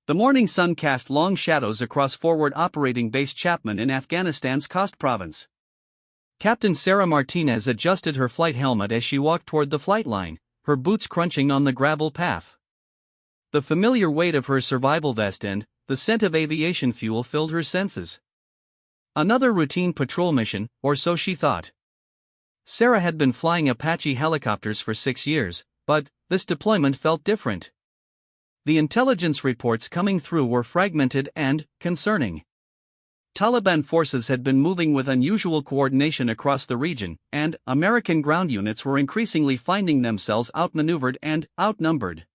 The morning sun cast long shadows across Forward Operating Base Chapman in Afghanistan's Khost province. Captain Sarah Martinez adjusted her flight helmet as she walked toward the flight line, her boots crunching on the gravel path. The familiar weight of her survival vest and the scent of aviation fuel filled her senses. Another routine patrol mission, or so she thought. Sarah had been flying Apache helicopters for 6 years, but this deployment felt different. The intelligence reports coming through were fragmented and concerning. Taliban forces had been moving with unusual coordination across the region, and American ground units were increasingly finding themselves outmaneuvered and outnumbered.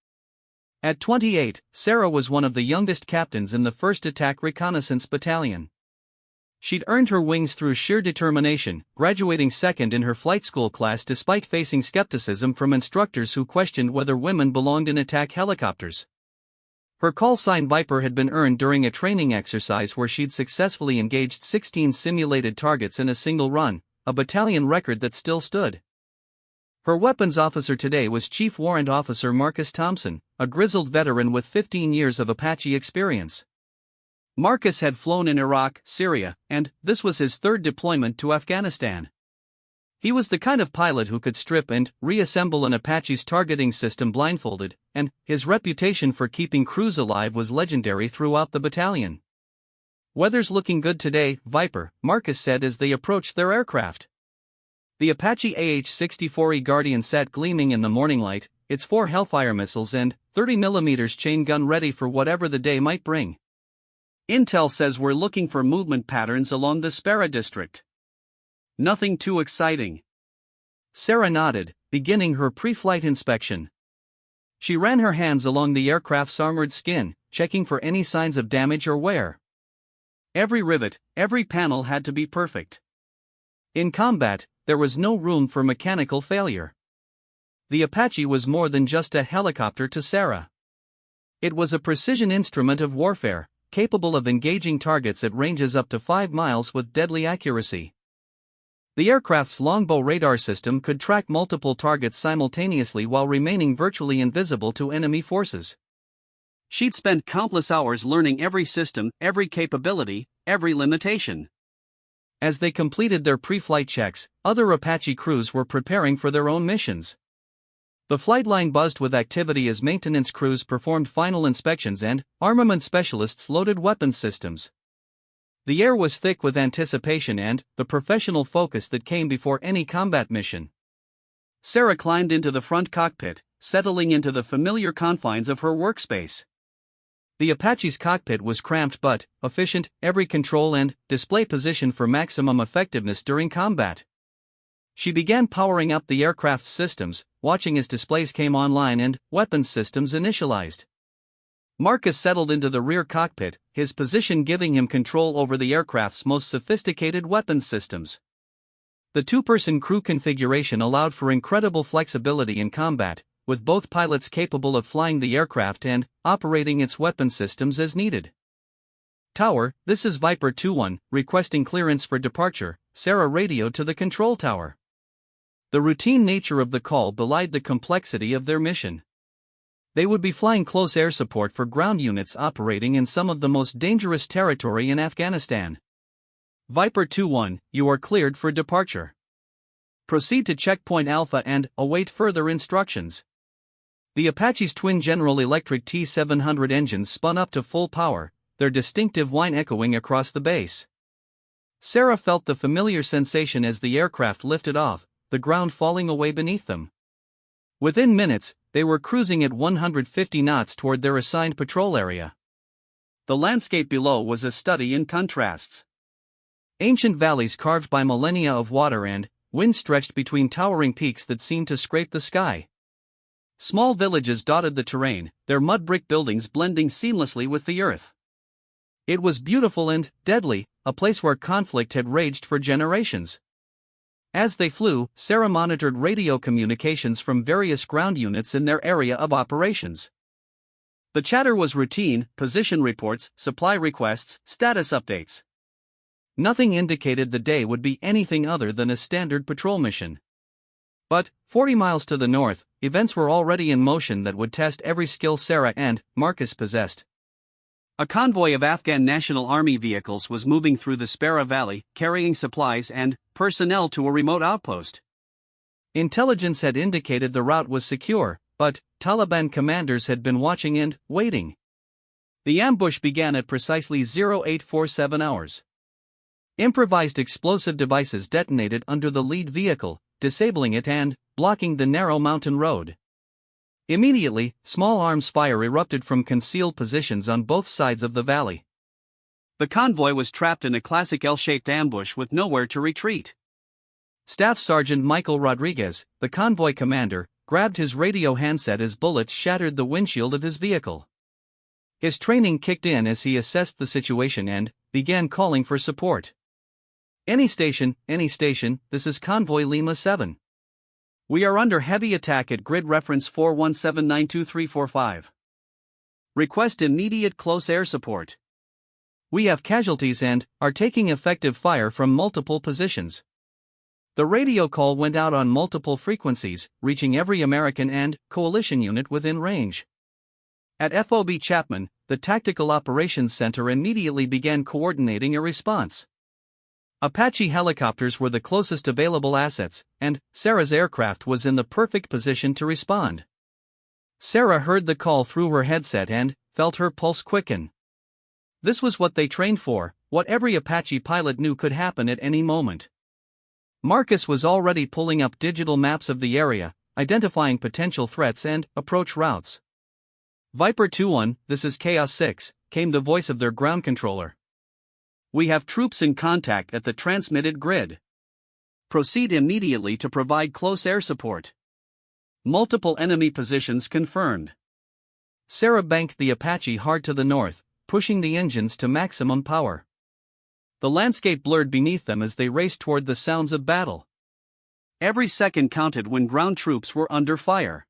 At 28, Sarah was one of the youngest captains in the 1st Attack Reconnaissance Battalion. She'd earned her wings through sheer determination, graduating second in her flight school class despite facing skepticism from instructors who questioned whether women belonged in attack helicopters. Her call sign Viper had been earned during a training exercise where she'd successfully engaged 16 simulated targets in a single run, a battalion record that still stood. Her weapons officer today was Chief Warrant Officer Marcus Thompson, a grizzled veteran with 15 years of Apache experience. Marcus had flown in Iraq, Syria, and this was his 3rd deployment to Afghanistan. He was the kind of pilot who could strip and reassemble an Apache's targeting system blindfolded, and his reputation for keeping crews alive was legendary throughout the battalion. "Weather's looking good today, Viper," Marcus said as they approached their aircraft. The Apache AH-64E Guardian sat gleaming in the morning light, its 4 Hellfire missiles and 30mm chain gun ready for whatever the day might bring. "Intel says we're looking for movement patterns along the Spera district. Nothing too exciting." Sarah nodded, beginning her pre-flight inspection. She ran her hands along the aircraft's armored skin, checking for any signs of damage or wear. Every rivet, every panel had to be perfect. In combat, there was no room for mechanical failure. The Apache was more than just a helicopter to Sarah. It was a precision instrument of warfare, capable of engaging targets at ranges up to 5 miles with deadly accuracy. The aircraft's longbow radar system could track multiple targets simultaneously while remaining virtually invisible to enemy forces. She'd spent countless hours learning every system, every capability, every limitation. As they completed their pre-flight checks, other Apache crews were preparing for their own missions. The flight line buzzed with activity as maintenance crews performed final inspections and armament specialists loaded weapons systems. The air was thick with anticipation and the professional focus that came before any combat mission. Sarah climbed into the front cockpit, settling into the familiar confines of her workspace. The Apache's cockpit was cramped but efficient, every control and display positioned for maximum effectiveness during combat. She began powering up the aircraft's systems, watching as displays came online and weapons systems initialized. Marcus settled into the rear cockpit, his position giving him control over the aircraft's most sophisticated weapons systems. The 2-person crew configuration allowed for incredible flexibility in combat, with both pilots capable of flying the aircraft and operating its weapons systems as needed. "Tower, this is Viper 2-1, requesting clearance for departure," Sarah radioed to the control tower. The routine nature of the call belied the complexity of their mission. They would be flying close air support for ground units operating in some of the most dangerous territory in Afghanistan. "Viper 2-1, you are cleared for departure. Proceed to checkpoint Alpha and await further instructions." The Apache's twin General Electric T-700 engines spun up to full power, their distinctive whine echoing across the base. Sarah felt the familiar sensation as the aircraft lifted off, the ground falling away beneath them. Within minutes, they were cruising at 150 knots toward their assigned patrol area. The landscape below was a study in contrasts. Ancient valleys carved by millennia of water and wind stretched between towering peaks that seemed to scrape the sky. Small villages dotted the terrain, their mud brick buildings blending seamlessly with the earth. It was beautiful and deadly, a place where conflict had raged for generations. As they flew, Sarah monitored radio communications from various ground units in their area of operations. The chatter was routine: position reports, supply requests, status updates. Nothing indicated the day would be anything other than a standard patrol mission. But, 40 miles to the north, events were already in motion that would test every skill Sarah and Marcus possessed. A convoy of Afghan National Army vehicles was moving through the Spera Valley, carrying supplies and personnel to a remote outpost. Intelligence had indicated the route was secure, but Taliban commanders had been watching and waiting. The ambush began at precisely 0847 hours. Improvised explosive devices detonated under the lead vehicle, disabling it and blocking the narrow mountain road. Immediately, small arms fire erupted from concealed positions on both sides of the valley. The convoy was trapped in a classic L-shaped ambush with nowhere to retreat. Staff Sergeant Michael Rodriguez, the convoy commander, grabbed his radio handset as bullets shattered the windshield of his vehicle. His training kicked in as he assessed the situation and began calling for support. Any station, this is Convoy Lima 7. We are under heavy attack at grid reference 4179235. Request immediate close air support. We have casualties and are taking effective fire from multiple positions. The radio call went out on multiple frequencies, reaching every American and coalition unit within range. At FOB Chapman, the Tactical Operations Center immediately began coordinating a response. Apache helicopters were the closest available assets, and Sarah's aircraft was in the perfect position to respond. Sarah heard the call through her headset and felt her pulse quicken. This was what they trained for, what every Apache pilot knew could happen at any moment. Marcus was already pulling up digital maps of the area, identifying potential threats and approach routes. Viper 2-1, this is Chaos 6, came the voice of their ground controller. We have troops in contact at the transmitted grid. Proceed immediately to provide close air support. Multiple enemy positions confirmed. Sarah banked the Apache hard to the north, pushing the engines to maximum power. The landscape blurred beneath them as they raced toward the sounds of battle. Every second counted when ground troops were under fire.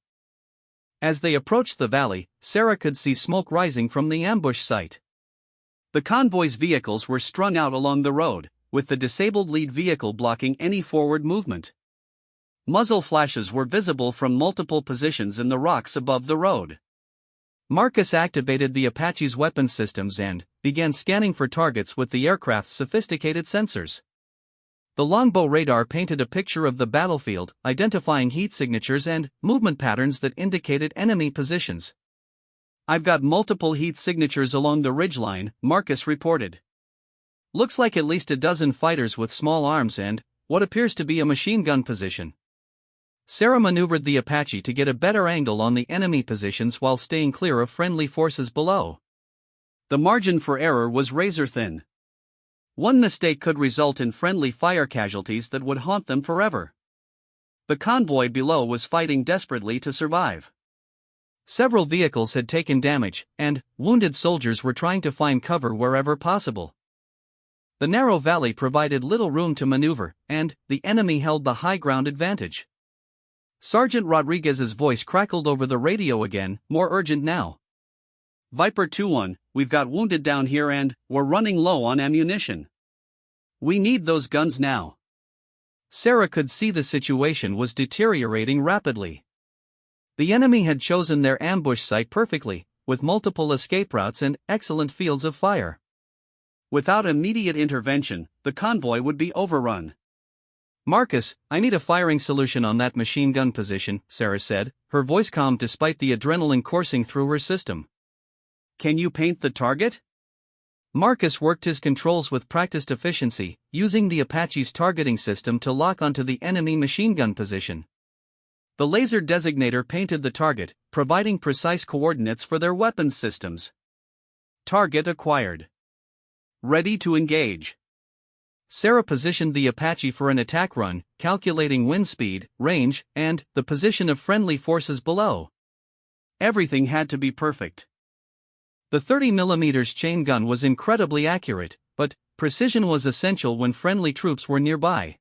As they approached the valley, Sarah could see smoke rising from the ambush site. The convoy's vehicles were strung out along the road, with the disabled lead vehicle blocking any forward movement. Muzzle flashes were visible from multiple positions in the rocks above the road. Marcus activated the Apache's weapon systems and began scanning for targets with the aircraft's sophisticated sensors. The longbow radar painted a picture of the battlefield, identifying heat signatures and movement patterns that indicated enemy positions. I've got multiple heat signatures along the ridgeline, Marcus reported. Looks like at least a dozen fighters with small arms and what appears to be a machine gun position. Sarah maneuvered the Apache to get a better angle on the enemy positions while staying clear of friendly forces below. The margin for error was razor thin. One mistake could result in friendly fire casualties that would haunt them forever. The convoy below was fighting desperately to survive. Several vehicles had taken damage, and wounded soldiers were trying to find cover wherever possible. The narrow valley provided little room to maneuver, and the enemy held the high ground advantage. Sergeant Rodriguez's voice crackled over the radio again, more urgent now. Viper 2-1, we've got wounded down here and we're running low on ammunition. We need those guns now. Sarah could see the situation was deteriorating rapidly. The enemy had chosen their ambush site perfectly, with multiple escape routes and excellent fields of fire. Without immediate intervention, the convoy would be overrun. Marcus, I need a firing solution on that machine gun position, Sarah said, her voice calm despite the adrenaline coursing through her system. Can you paint the target? Marcus worked his controls with practiced efficiency, using the Apache's targeting system to lock onto the enemy machine gun position. The laser designator painted the target, providing precise coordinates for their weapons systems. Target acquired. Ready to engage. Sarah positioned the Apache for an attack run, calculating wind speed, range, and the position of friendly forces below. Everything had to be perfect. The 30mm chain gun was incredibly accurate, but precision was essential when friendly troops were nearby.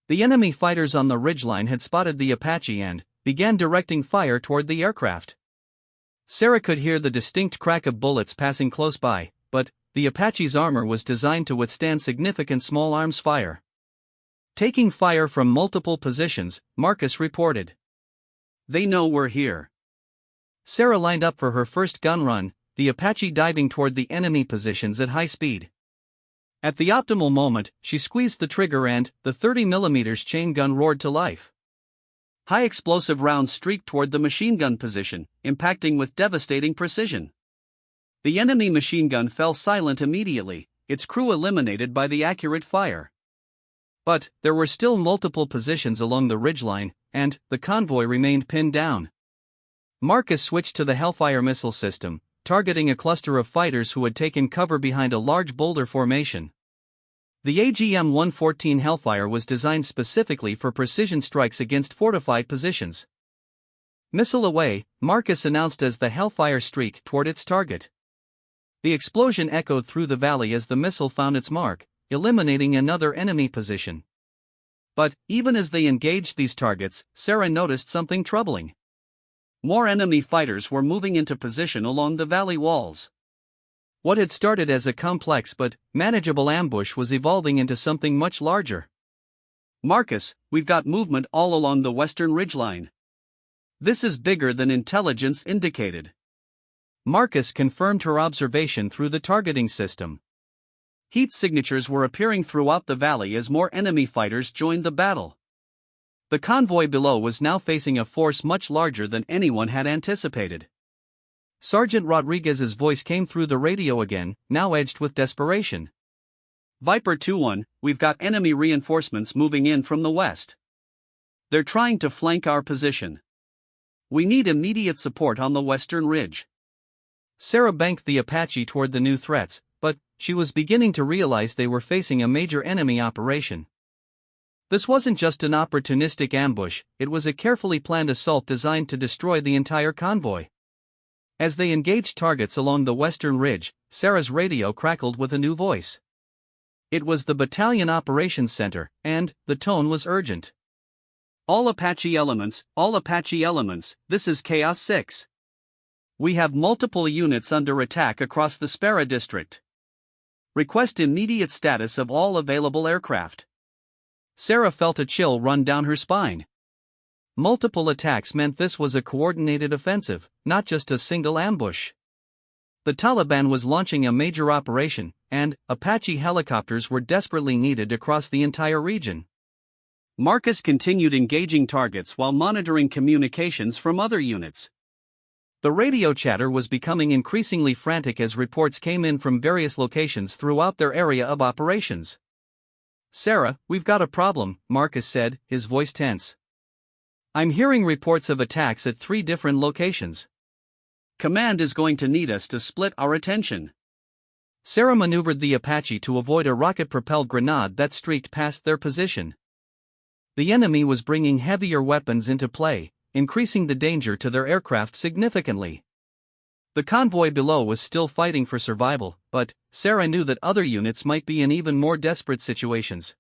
The enemy fighters on the ridgeline had spotted the Apache and began directing fire toward the aircraft. Sarah could hear the distinct crack of bullets passing close by, but the Apache's armor was designed to withstand significant small arms fire. Taking fire from multiple positions, Marcus reported. They know we're here. Sarah lined up for her first gun run, the Apache diving toward the enemy positions at high speed. At the optimal moment, she squeezed the trigger and the 30mm chain gun roared to life. High explosive rounds streaked toward the machine gun position, impacting with devastating precision. The enemy machine gun fell silent immediately, its crew eliminated by the accurate fire. But there were still multiple positions along the ridgeline, and the convoy remained pinned down. Marcus switched to the Hellfire missile system, targeting a cluster of fighters who had taken cover behind a large boulder formation. The AGM-114 Hellfire was designed specifically for precision strikes against fortified positions. Missile away, Marcus announced as the Hellfire streaked toward its target. The explosion echoed through the valley as the missile found its mark, eliminating another enemy position. But, even as they engaged these targets, Sarah noticed something troubling. More enemy fighters were moving into position along the valley walls. What had started as a complex but manageable ambush was evolving into something much larger. "Marcus, we've got movement all along the western ridgeline. This is bigger than intelligence indicated." Marcus confirmed her observation through the targeting system. Heat signatures were appearing throughout the valley as more enemy fighters joined the battle. The convoy below was now facing a force much larger than anyone had anticipated. Sergeant Rodriguez's voice came through the radio again, now edged with desperation. "Viper 2-1, we've got enemy reinforcements moving in from the west. They're trying to flank our position. We need immediate support on the western ridge." Sarah banked the Apache toward the new threats, but she was beginning to realize they were facing a major enemy operation. This wasn't just an opportunistic ambush, it was a carefully planned assault designed to destroy the entire convoy. As they engaged targets along the western ridge, Sarah's radio crackled with a new voice. It was the Battalion Operations Center, and the tone was urgent. All Apache elements, this is Chaos 6. We have multiple units under attack across the Spera district. Request immediate status of all available aircraft." Sarah felt a chill run down her spine. Multiple attacks meant this was a coordinated offensive, not just a single ambush. The Taliban was launching a major operation, and Apache helicopters were desperately needed across the entire region. Marcus continued engaging targets while monitoring communications from other units. The radio chatter was becoming increasingly frantic as reports came in from various locations throughout their area of operations. "Sarah, we've got a problem," Marcus said, his voice tense. "I'm hearing reports of attacks at 3 different locations. Command is going to need us to split our attention." Sarah maneuvered the Apache to avoid a rocket-propelled grenade that streaked past their position. The enemy was bringing heavier weapons into play, increasing the danger to their aircraft significantly. The convoy below was still fighting for survival, but Sarah knew that other units might be in even more desperate situations.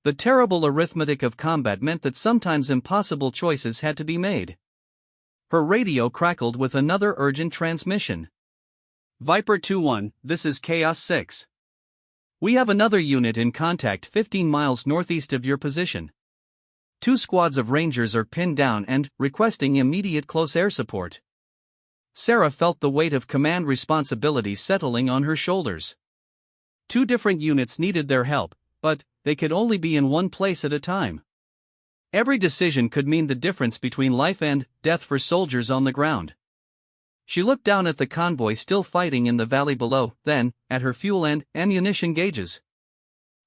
The terrible arithmetic of combat meant that sometimes impossible choices had to be made. Her radio crackled with another urgent transmission. "Viper 2-1, this is Chaos 6. We have another unit in contact 15 miles northeast of your position. 2 squads of Rangers are pinned down and requesting immediate close air support." Sarah felt the weight of command responsibility settling on her shoulders. 2 different units needed their help, but they could only be in one place at a time. Every decision could mean the difference between life and death for soldiers on the ground. She looked down at the convoy still fighting in the valley below, then at her fuel and ammunition gauges.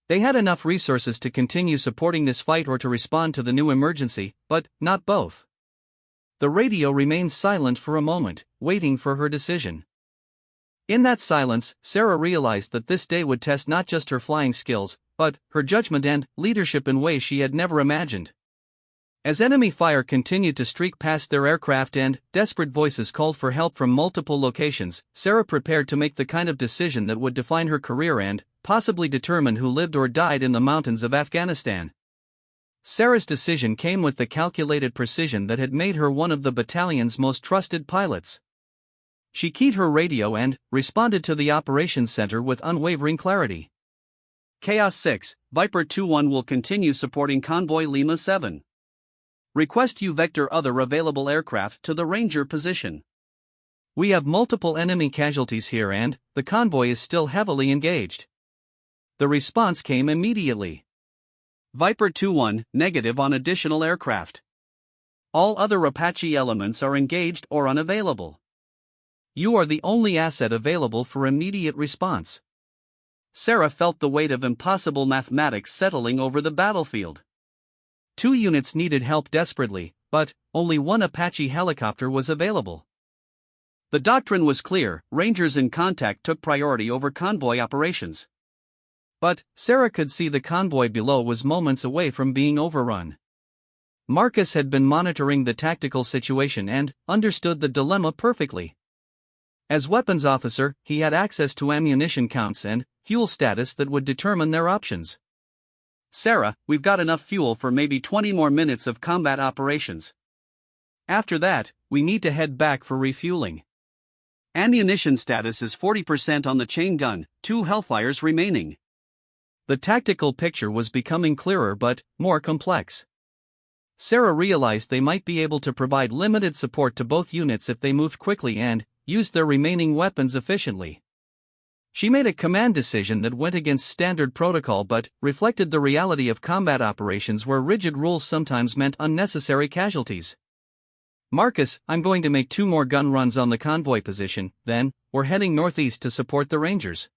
They had enough resources to continue supporting this fight or to respond to the new emergency, but not both. The radio remained silent for a moment, waiting for her decision. In that silence, Sarah realized that this day would test not just her flying skills, but her judgment and leadership in ways she had never imagined. As enemy fire continued to streak past their aircraft and desperate voices called for help from multiple locations, Sarah prepared to make the kind of decision that would define her career and possibly determine who lived or died in the mountains of Afghanistan. Sarah's decision came with the calculated precision that had made her one of the battalion's most trusted pilots. She keyed her radio and responded to the operations center with unwavering clarity. "Chaos 6, Viper 2-1 will continue supporting Convoy Lima 7. Request you vector other available aircraft to the Ranger position. We have multiple enemy casualties here and the convoy is still heavily engaged. The response came immediately. Viper 2-1, negative on additional aircraft. All other Apache elements are engaged or unavailable. You are the only asset available for immediate response. Sarah felt the weight of impossible mathematics settling over the battlefield. 2 units needed help desperately, but only 1 Apache helicopter was available. The doctrine was clear: Rangers in contact took priority over convoy operations. But Sarah could see the convoy below was moments away from being overrun. Marcus had been monitoring the tactical situation and understood the dilemma perfectly. As weapons officer, he had access to ammunition counts and fuel status that would determine their options. Sarah, we've got enough fuel for maybe 20 more minutes of combat operations. After that, we need to head back for refueling. Ammunition status is 40% on the chain gun, 2 Hellfires remaining. The tactical picture was becoming clearer but more complex. Sarah realized they might be able to provide limited support to both units if they moved quickly and used their remaining weapons efficiently. She made a command decision that went against standard protocol but reflected the reality of combat operations where rigid rules sometimes meant unnecessary casualties. Marcus, I'm going to make 2 more gun runs on the convoy position, then we're heading northeast to support the Rangers.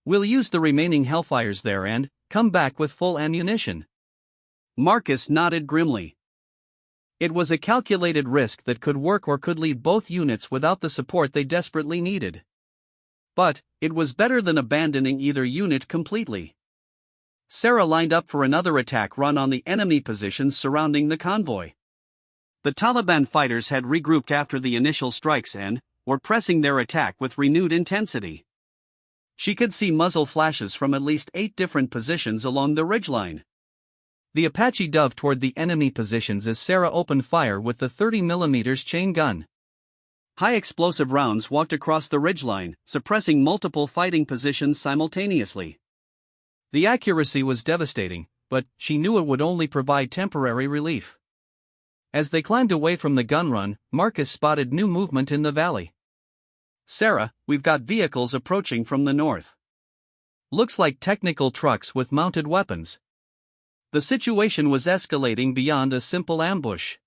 We'll use the remaining Hellfires there and come back with full ammunition. Marcus nodded grimly. It was a calculated risk that could work or could leave both units without the support they desperately needed. But it was better than abandoning either unit completely. Sarah lined up for another attack run on the enemy positions surrounding the convoy. The Taliban fighters had regrouped after the initial strikes and were pressing their attack with renewed intensity. She could see muzzle flashes from at least 8 different positions along the ridgeline. The Apache dove toward the enemy positions as Sarah opened fire with the 30mm chain gun. High explosive rounds walked across the ridgeline, suppressing multiple fighting positions simultaneously. The accuracy was devastating, but she knew it would only provide temporary relief. As they climbed away from the gun run, Marcus spotted new movement in the valley. Sarah, we've got vehicles approaching from the north. Looks like technical trucks with mounted weapons. The situation was escalating beyond a simple ambush.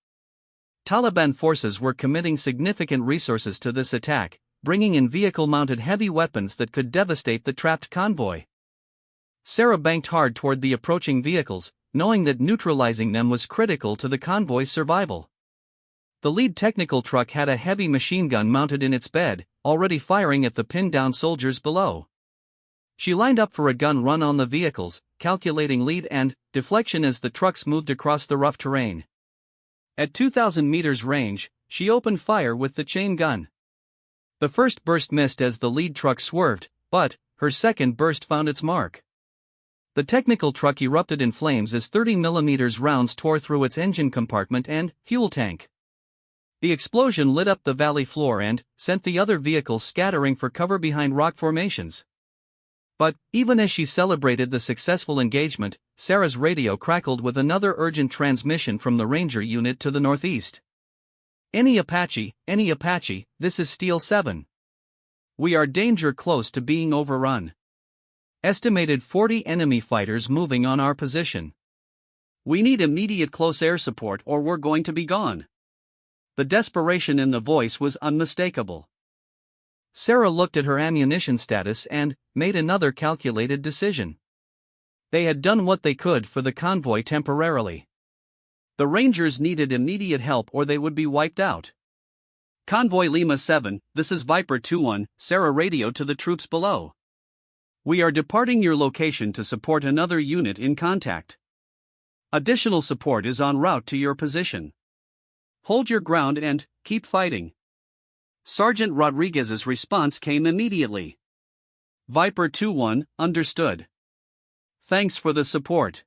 Taliban forces were committing significant resources to this attack, bringing in vehicle-mounted heavy weapons that could devastate the trapped convoy. Sarah banked hard toward the approaching vehicles, knowing that neutralizing them was critical to the convoy's survival. The lead technical truck had a heavy machine gun mounted in its bed, already firing at the pinned-down soldiers below. She lined up for a gun run on the vehicles, calculating lead and deflection as the trucks moved across the rough terrain. At 2,000 meters range, she opened fire with the chain gun. The first burst missed as the lead truck swerved, but her second burst found its mark. The technical truck erupted in flames as 30mm rounds tore through its engine compartment and fuel tank. The explosion lit up the valley floor and sent the other vehicles scattering for cover behind rock formations. But even as she celebrated the successful engagement, Sarah's radio crackled with another urgent transmission from the Ranger unit to the northeast. Any Apache, this is Steel 7. We are danger close to being overrun. Estimated 40 enemy fighters moving on our position. We need immediate close air support or we're going to be gone. The desperation in the voice was unmistakable. Sarah looked at her ammunition status and made another calculated decision. They had done what they could for the convoy temporarily. The Rangers needed immediate help or they would be wiped out. Convoy Lima 7, this is Viper 2-1, Sarah radioed to the troops below. We are departing your location to support another unit in contact. Additional support is en route to your position. Hold your ground and keep fighting. Sergeant Rodriguez's response came immediately. Viper 2-1, understood. Thanks for the support.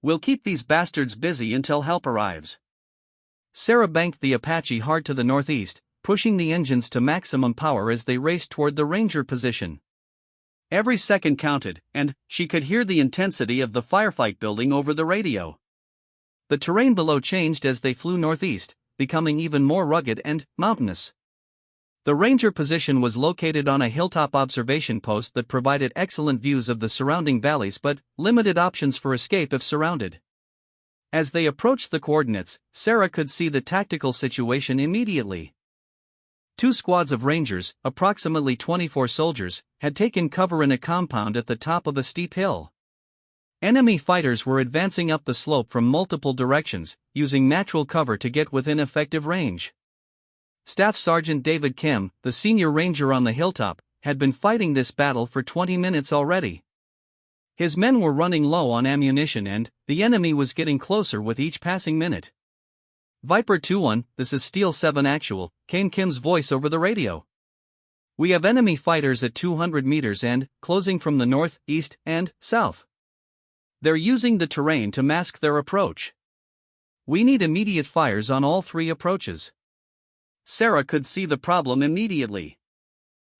We'll keep these bastards busy until help arrives. Sarah banked the Apache hard to the northeast, pushing the engines to maximum power as they raced toward the Ranger position. Every second counted, and she could hear the intensity of the firefight building over the radio. The terrain below changed as they flew northeast, becoming even more rugged and mountainous. The ranger position was located on a hilltop observation post that provided excellent views of the surrounding valleys but limited options for escape if surrounded. As they approached the coordinates, Sarah could see the tactical situation immediately. Two squads of rangers, approximately 24 soldiers, had taken cover in a compound at the top of a steep hill. Enemy fighters were advancing up the slope from multiple directions, using natural cover to get within effective range. Staff Sergeant David Kim, the senior ranger on the hilltop, had been fighting this battle for 20 minutes already. His men were running low on ammunition and the enemy was getting closer with each passing minute. Viper 2-1, this is Steel 7 Actual, came Kim's voice over the radio. We have enemy fighters at 200 meters and closing from the north, east, and south. They're using the terrain to mask their approach. We need immediate fires on all three approaches. Sarah could see the problem immediately.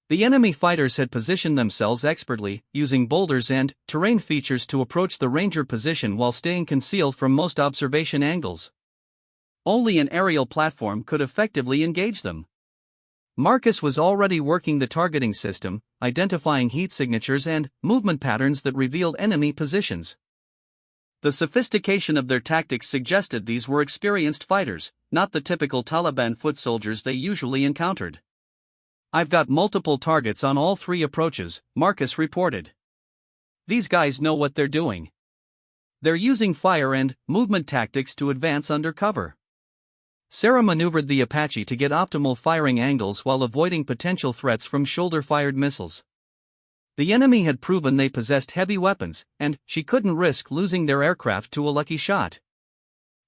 The enemy fighters had positioned themselves expertly, using boulders and terrain features to approach the ranger position while staying concealed from most observation angles. Only an aerial platform could effectively engage them. Marcus was already working the targeting system, identifying heat signatures and movement patterns that revealed enemy positions. The sophistication of their tactics suggested these were experienced fighters, not the typical Taliban foot soldiers they usually encountered. I've got multiple targets on all three approaches, Marcus reported. These guys know what they're doing. They're using fire and movement tactics to advance under cover. Sarah maneuvered the Apache to get optimal firing angles while avoiding potential threats from shoulder-fired missiles. The enemy had proven they possessed heavy weapons, and she couldn't risk losing their aircraft to a lucky shot.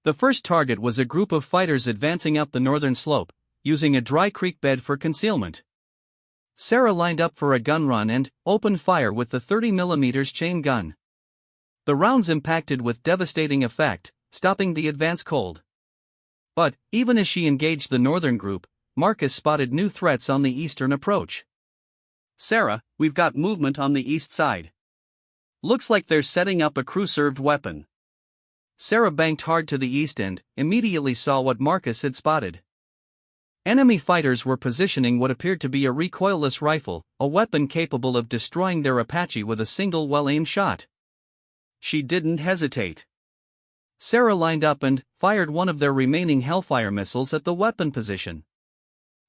The first target was a group of fighters advancing up the northern slope, using a dry creek bed for concealment. Sarah lined up for a gun run and opened fire with the 30mm chain gun. The rounds impacted with devastating effect, stopping the advance cold. But, even as she engaged the northern group, Marcus spotted new threats on the eastern approach. Sarah, we've got movement on the east side. Looks like they're setting up a crew-served weapon. Sarah banked hard to the east and immediately saw what Marcus had spotted. Enemy fighters were positioning what appeared to be a recoilless rifle, a weapon capable of destroying their Apache with a single well-aimed shot. She didn't hesitate. Sarah lined up and fired one of their remaining Hellfire missiles at the weapon position.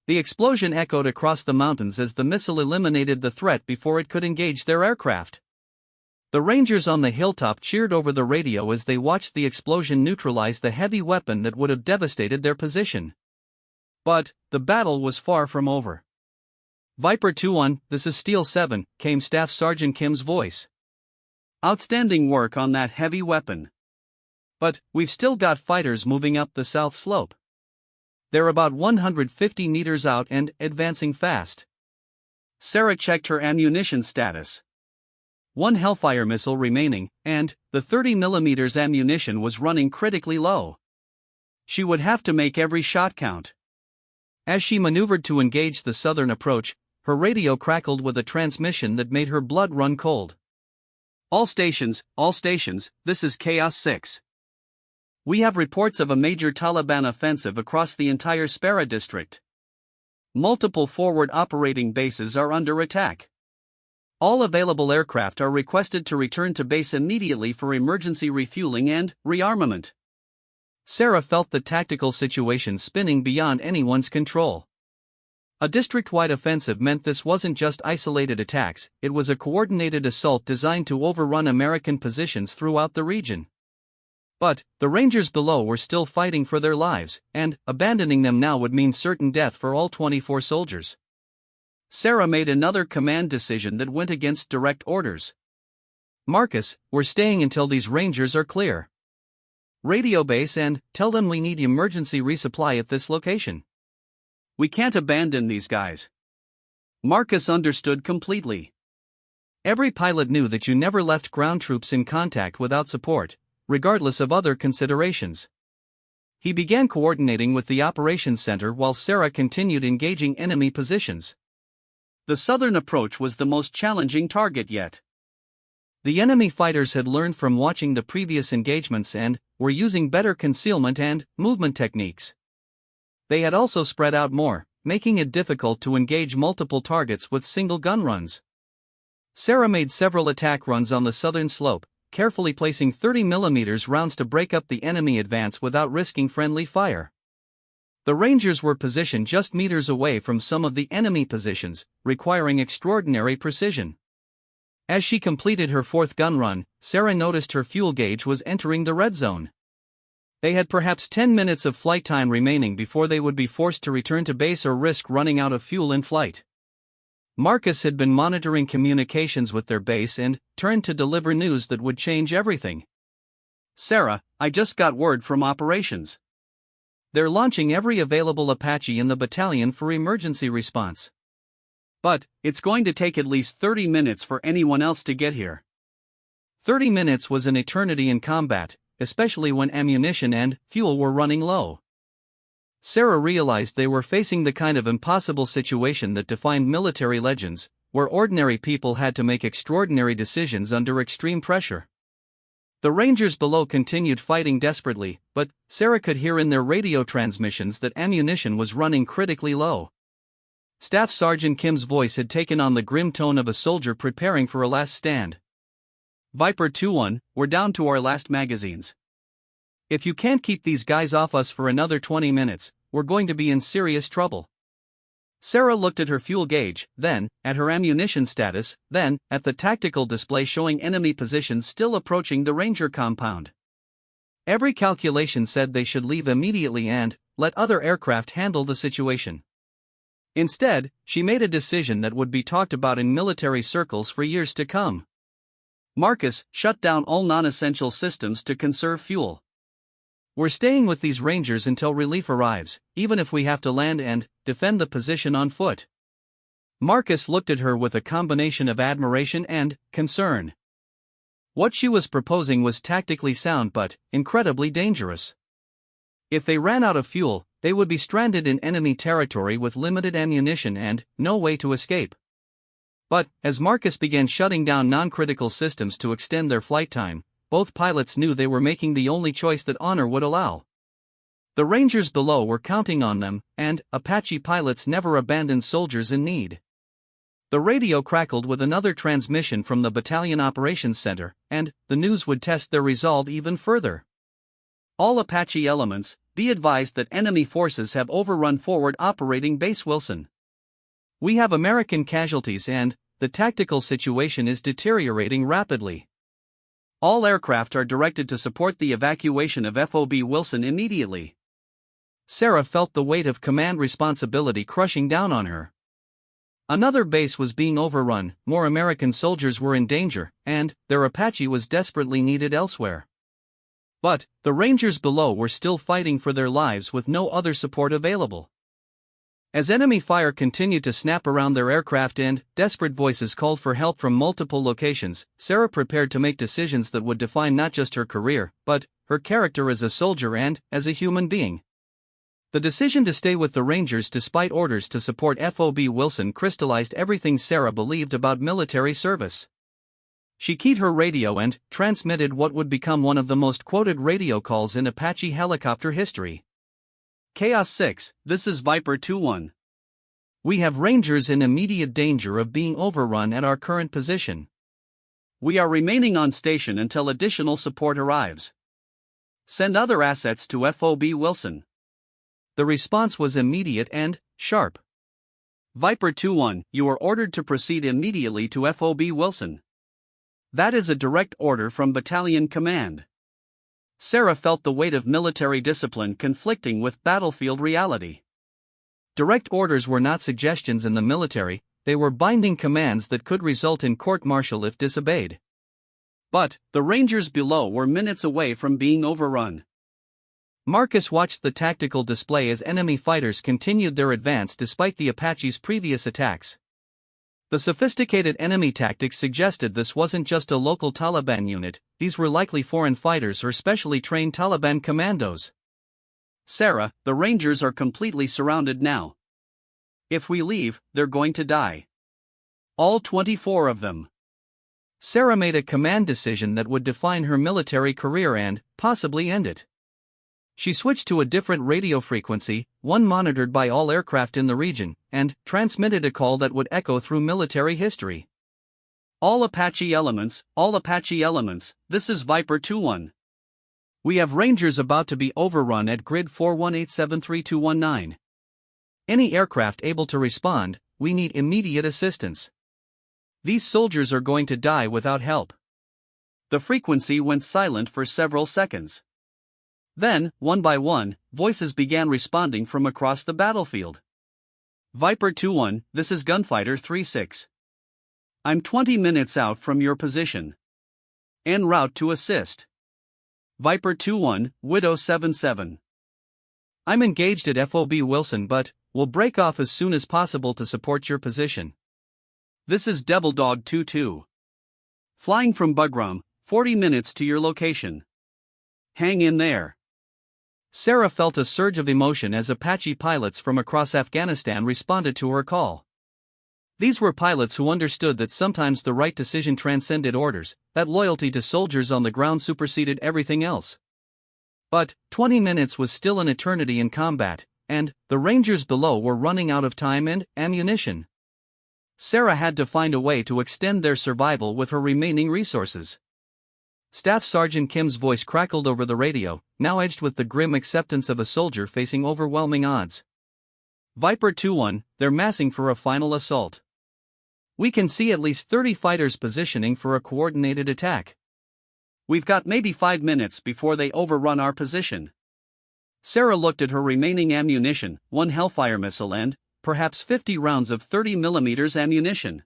The explosion echoed across the mountains as the missile eliminated the threat before it could engage their aircraft. The Rangers on the hilltop cheered over the radio as they watched the explosion neutralize the heavy weapon that would have devastated their position. But the battle was far from over. Viper 2-1, this is Steel 7, came Staff Sergeant Kim's voice. Outstanding work on that heavy weapon. But we've still got fighters moving up the south slope. They're about 150 meters out and advancing fast. Sarah checked her ammunition status. One Hellfire missile remaining, and the 30mm ammunition was running critically low. She would have to make every shot count. As she maneuvered to engage the southern approach, her radio crackled with a transmission that made her blood run cold. All stations, this is Chaos 6. We have reports of a major Taliban offensive across the entire Spara district. Multiple forward operating bases are under attack. All available aircraft are requested to return to base immediately for emergency refueling and rearmament. Sarah felt the tactical situation spinning beyond anyone's control. A district-wide offensive meant this wasn't just isolated attacks, it was a coordinated assault designed to overrun American positions throughout the region. But the Rangers below were still fighting for their lives, and abandoning them now would mean certain death for all 24 soldiers. Sarah made another command decision that went against direct orders. Marcus, we're staying until these Rangers are clear. Radio base and tell them we need emergency resupply at this location. We can't abandon these guys. Marcus understood completely. Every pilot knew that you never left ground troops in contact without support, regardless of other considerations. He began coordinating with the operations center while Sarah continued engaging enemy positions. The southern approach was the most challenging target yet. The enemy fighters had learned from watching the previous engagements and were using better concealment and movement techniques. They had also spread out more, making it difficult to engage multiple targets with single gun runs. Sarah made several attack runs on the southern slope, carefully placing 30mm rounds to break up the enemy advance without risking friendly fire. The Rangers were positioned just meters away from some of the enemy positions, requiring extraordinary precision. As she completed her fourth gun run, Sarah noticed her fuel gauge was entering the red zone. They had perhaps 10 minutes of flight time remaining before they would be forced to return to base or risk running out of fuel in flight. Marcus had been monitoring communications with their base and turned to deliver news that would change everything. "Sarah, I just got word from operations. They're launching every available Apache in the battalion for emergency response. But it's going to take at least 30 minutes for anyone else to get here." 30 minutes was an eternity in combat, especially when ammunition and fuel were running low. Sarah realized they were facing the kind of impossible situation that defined military legends, where ordinary people had to make extraordinary decisions under extreme pressure. The Rangers below continued fighting desperately, but Sarah could hear in their radio transmissions that ammunition was running critically low. Staff Sergeant Kim's voice had taken on the grim tone of a soldier preparing for a last stand. "Viper 2-1, we're down to our last magazines. If you can't keep these guys off us for another 20 minutes, we're going to be in serious trouble." Sarah looked at her fuel gauge, then at her ammunition status, then at the tactical display showing enemy positions still approaching the Ranger compound. Every calculation said they should leave immediately and let other aircraft handle the situation. Instead, she made a decision that would be talked about in military circles for years to come. Marcus shut down all non-essential systems to conserve fuel. "We're staying with these Rangers until relief arrives, even if we have to land and defend the position on foot." Marcus looked at her with a combination of admiration and concern. What she was proposing was tactically sound but incredibly dangerous. If they ran out of fuel, they would be stranded in enemy territory with limited ammunition and no way to escape. But as Marcus began shutting down non-critical systems to extend their flight time, both pilots knew they were making the only choice that honor would allow. The Rangers below were counting on them, and Apache pilots never abandoned soldiers in need. The radio crackled with another transmission from the Battalion Operations Center, and the news would test their resolve even further. "All Apache elements, be advised that enemy forces have overrun forward operating base Wilson. We have American casualties and the tactical situation is deteriorating rapidly. All aircraft are directed to support the evacuation of FOB Wilson immediately." Sarah felt the weight of command responsibility crushing down on her. Another base was being overrun, more American soldiers were in danger, and their Apache was desperately needed elsewhere. But the Rangers below were still fighting for their lives with no other support available. As enemy fire continued to snap around their aircraft and desperate voices called for help from multiple locations, Sarah prepared to make decisions that would define not just her career, but her character as a soldier and as a human being. The decision to stay with the Rangers despite orders to support FOB Wilson crystallized everything Sarah believed about military service. She keyed her radio and transmitted what would become one of the most quoted radio calls in Apache helicopter history. "Chaos 6, this is Viper 2-1. We have Rangers in immediate danger of being overrun at our current position. We are remaining on station until additional support arrives. Send other assets to FOB Wilson." The response was immediate and sharp. "Viper 2-1, you are ordered to proceed immediately to FOB Wilson." That is a direct order from Battalion Command. Sarah felt the weight of military discipline conflicting with battlefield reality. Direct orders were not suggestions in the military, they were binding commands that could result in court-martial if disobeyed. But the Rangers below were minutes away from being overrun. Marcus watched the tactical display as enemy fighters continued their advance despite the Apache's previous attacks. The sophisticated enemy tactics suggested this wasn't just a local Taliban unit, these were likely foreign fighters or specially trained Taliban commandos. "Sarah, the Rangers are completely surrounded now. If we leave, they're going to die. All 24 of them." Sarah made a command decision that would define her military career and possibly end it. She switched to a different radio frequency, one monitored by all aircraft in the region, and transmitted a call that would echo through military history. All Apache elements, this is Viper 2-1. We have Rangers about to be overrun at grid 418732219. Any aircraft able to respond, we need immediate assistance. These soldiers are going to die without help. The frequency went silent for several seconds. Then, one by one, voices began responding from across the battlefield. Viper 2-1, this is Gunfighter 3-6. I'm 20 minutes out from your position. En route to assist. Viper 2-1, Widow 7-7. I'm engaged at FOB Wilson but will break off as soon as possible to support your position. This is Devil Dog 2-2. Flying from Bugram, 40 minutes to your location. Hang in there. Sarah felt a surge of emotion as Apache pilots from across Afghanistan responded to her call. These were pilots who understood that sometimes the right decision transcended orders, that loyalty to soldiers on the ground superseded everything else. But 20 minutes was still an eternity in combat, and the Rangers below were running out of time and ammunition. Sarah had to find a way to extend their survival with her remaining resources. Staff Sergeant Kim's voice crackled over the radio, now edged with the grim acceptance of a soldier facing overwhelming odds. Viper 2-1, they're massing for a final assault. We can see at least 30 fighters positioning for a coordinated attack. We've got maybe 5 minutes before they overrun our position. Sarah looked at her remaining ammunition, 1 Hellfire missile and, perhaps 50 rounds of 30mm ammunition.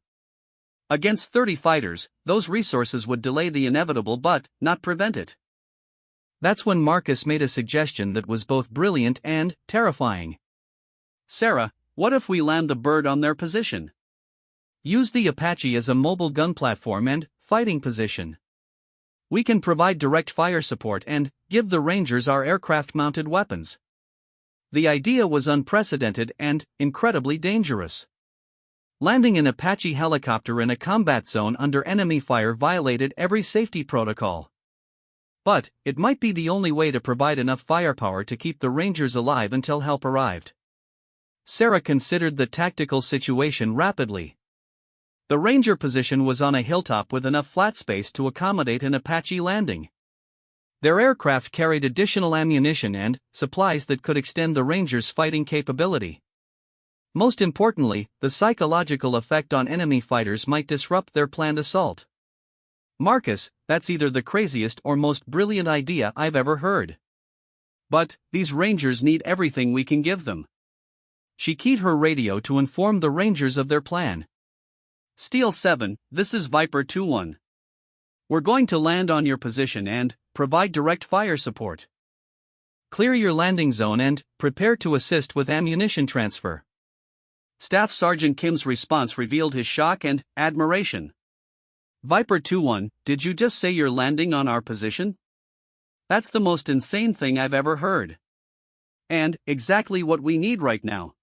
Against 30 fighters, those resources would delay the inevitable but not prevent it. That's when Marcus made a suggestion that was both brilliant and terrifying. Sarah, what if we land the bird on their position? Use the Apache as a mobile gun platform and fighting position. We can provide direct fire support and give the Rangers our aircraft-mounted weapons. The idea was unprecedented and incredibly dangerous. Landing an Apache helicopter in a combat zone under enemy fire violated every safety protocol. But it might be the only way to provide enough firepower to keep the Rangers alive until help arrived. Sarah considered the tactical situation rapidly. The Ranger position was on a hilltop with enough flat space to accommodate an Apache landing. Their aircraft carried additional ammunition and supplies that could extend the Rangers' fighting capability. Most importantly, the psychological effect on enemy fighters might disrupt their planned assault. Marcus, that's either the craziest or most brilliant idea I've ever heard. But these Rangers need everything we can give them. She keyed her radio to inform the Rangers of their plan. Steel 7, this is Viper 2-1. We're going to land on your position and provide direct fire support. Clear your landing zone and prepare to assist with ammunition transfer. Staff Sergeant Kim's response revealed his shock and admiration. Viper 2-1, did you just say you're landing on our position? That's the most insane thing I've ever heard. And exactly what we need right now.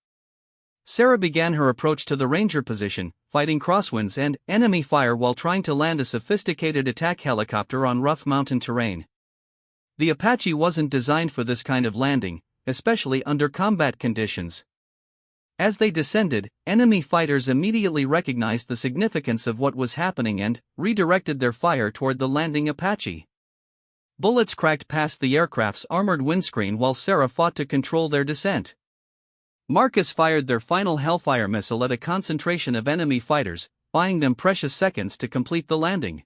Sarah began her approach to the Ranger position, fighting crosswinds and enemy fire while trying to land a sophisticated attack helicopter on rough mountain terrain. The Apache wasn't designed for this kind of landing, especially under combat conditions. As they descended, enemy fighters immediately recognized the significance of what was happening and redirected their fire toward the landing Apache. Bullets cracked past the aircraft's armored windscreen while Sarah fought to control their descent. Marcus fired their final Hellfire missile at a concentration of enemy fighters, buying them precious seconds to complete the landing.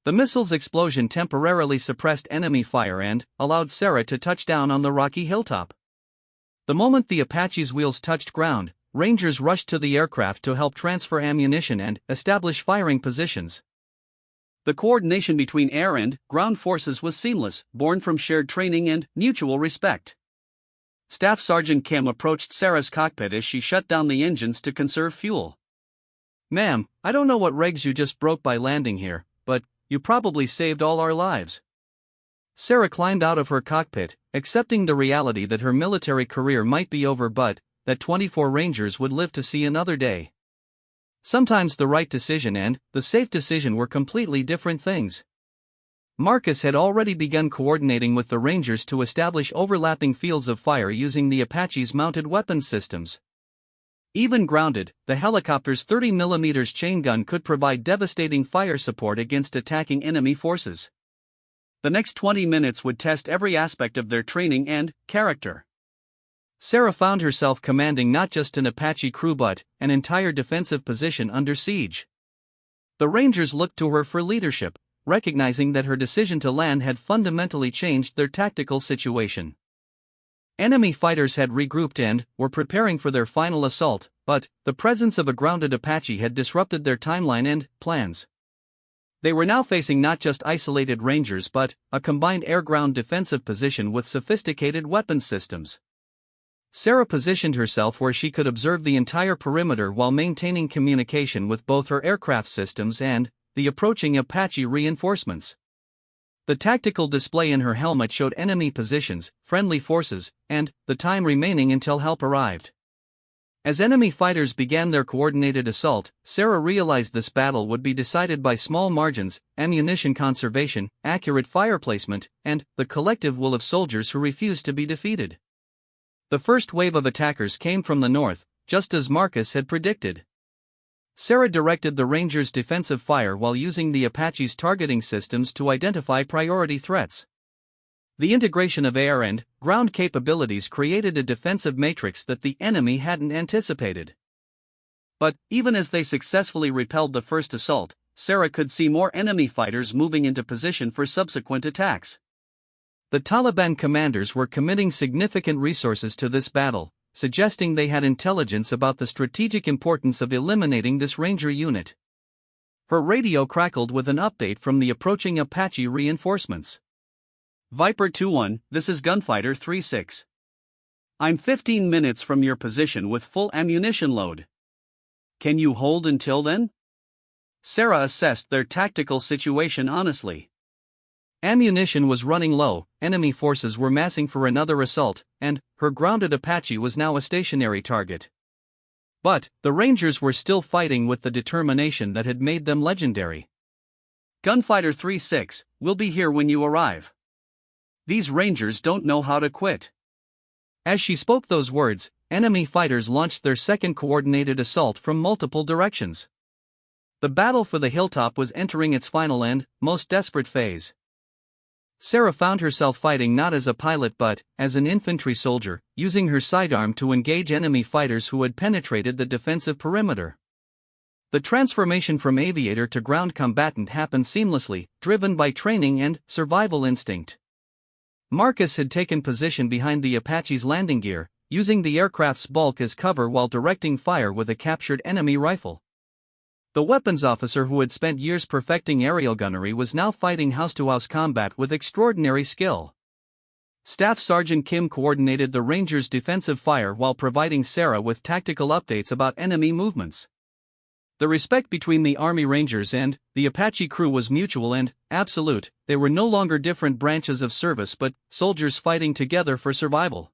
The missile's explosion temporarily suppressed enemy fire and allowed Sarah to touch down on the rocky hilltop. The moment the Apache's wheels touched ground, Rangers rushed to the aircraft to help transfer ammunition and establish firing positions. The coordination between air and ground forces was seamless, born from shared training and mutual respect. Staff Sergeant Kim approached Sarah's cockpit as she shut down the engines to conserve fuel. "Ma'am, I don't know what regs you just broke by landing here, but you probably saved all our lives." Sarah climbed out of her cockpit, accepting the reality that her military career might be over but that 24 Rangers would live to see another day. Sometimes the right decision and the safe decision were completely different things. Marcus had already begun coordinating with the Rangers to establish overlapping fields of fire using the Apache's mounted weapons systems. Even grounded, the helicopter's 30mm chain gun could provide devastating fire support against attacking enemy forces. The next 20 minutes would test every aspect of their training and character. Sarah found herself commanding not just an Apache crew but an entire defensive position under siege. The Rangers looked to her for leadership, recognizing that her decision to land had fundamentally changed their tactical situation. Enemy fighters had regrouped and were preparing for their final assault, but the presence of a grounded Apache had disrupted their timeline and plans. They were now facing not just isolated Rangers but a combined air-ground defensive position with sophisticated weapons systems. Sarah positioned herself where she could observe the entire perimeter while maintaining communication with both her aircraft systems and the approaching Apache reinforcements. The tactical display in her helmet showed enemy positions, friendly forces, and the time remaining until help arrived. As enemy fighters began their coordinated assault, Sarah realized this battle would be decided by small margins, ammunition conservation, accurate fire placement, and the collective will of soldiers who refused to be defeated. The first wave of attackers came from the north, just as Marcus had predicted. Sarah directed the Rangers' defensive fire while using the Apache's targeting systems to identify priority threats. The integration of air and ground capabilities created a defensive matrix that the enemy hadn't anticipated. But even as they successfully repelled the first assault, Sarah could see more enemy fighters moving into position for subsequent attacks. The Taliban commanders were committing significant resources to this battle, suggesting they had intelligence about the strategic importance of eliminating this Ranger unit. Her radio crackled with an update from the approaching Apache reinforcements. Viper 2-1, this is Gunfighter 3-6. I'm 15 minutes from your position with full ammunition load. Can you hold until then? Sarah assessed their tactical situation honestly. Ammunition was running low, enemy forces were massing for another assault, and her grounded Apache was now a stationary target. But the Rangers were still fighting with the determination that had made them legendary. Gunfighter 3-6, we'll be here when you arrive. These Rangers don't know how to quit. As she spoke those words, enemy fighters launched their second coordinated assault from multiple directions. The battle for the hilltop was entering its final and most desperate phase. Sarah found herself fighting not as a pilot but as an infantry soldier, using her sidearm to engage enemy fighters who had penetrated the defensive perimeter. The transformation from aviator to ground combatant happened seamlessly, driven by training and survival instinct. Marcus had taken position behind the Apache's landing gear, using the aircraft's bulk as cover while directing fire with a captured enemy rifle. The weapons officer who had spent years perfecting aerial gunnery was now fighting house-to-house combat with extraordinary skill. Staff Sergeant Kim coordinated the Rangers' defensive fire while providing Sarah with tactical updates about enemy movements. The respect between the Army Rangers and the Apache crew was mutual and absolute. They were no longer different branches of service but soldiers fighting together for survival.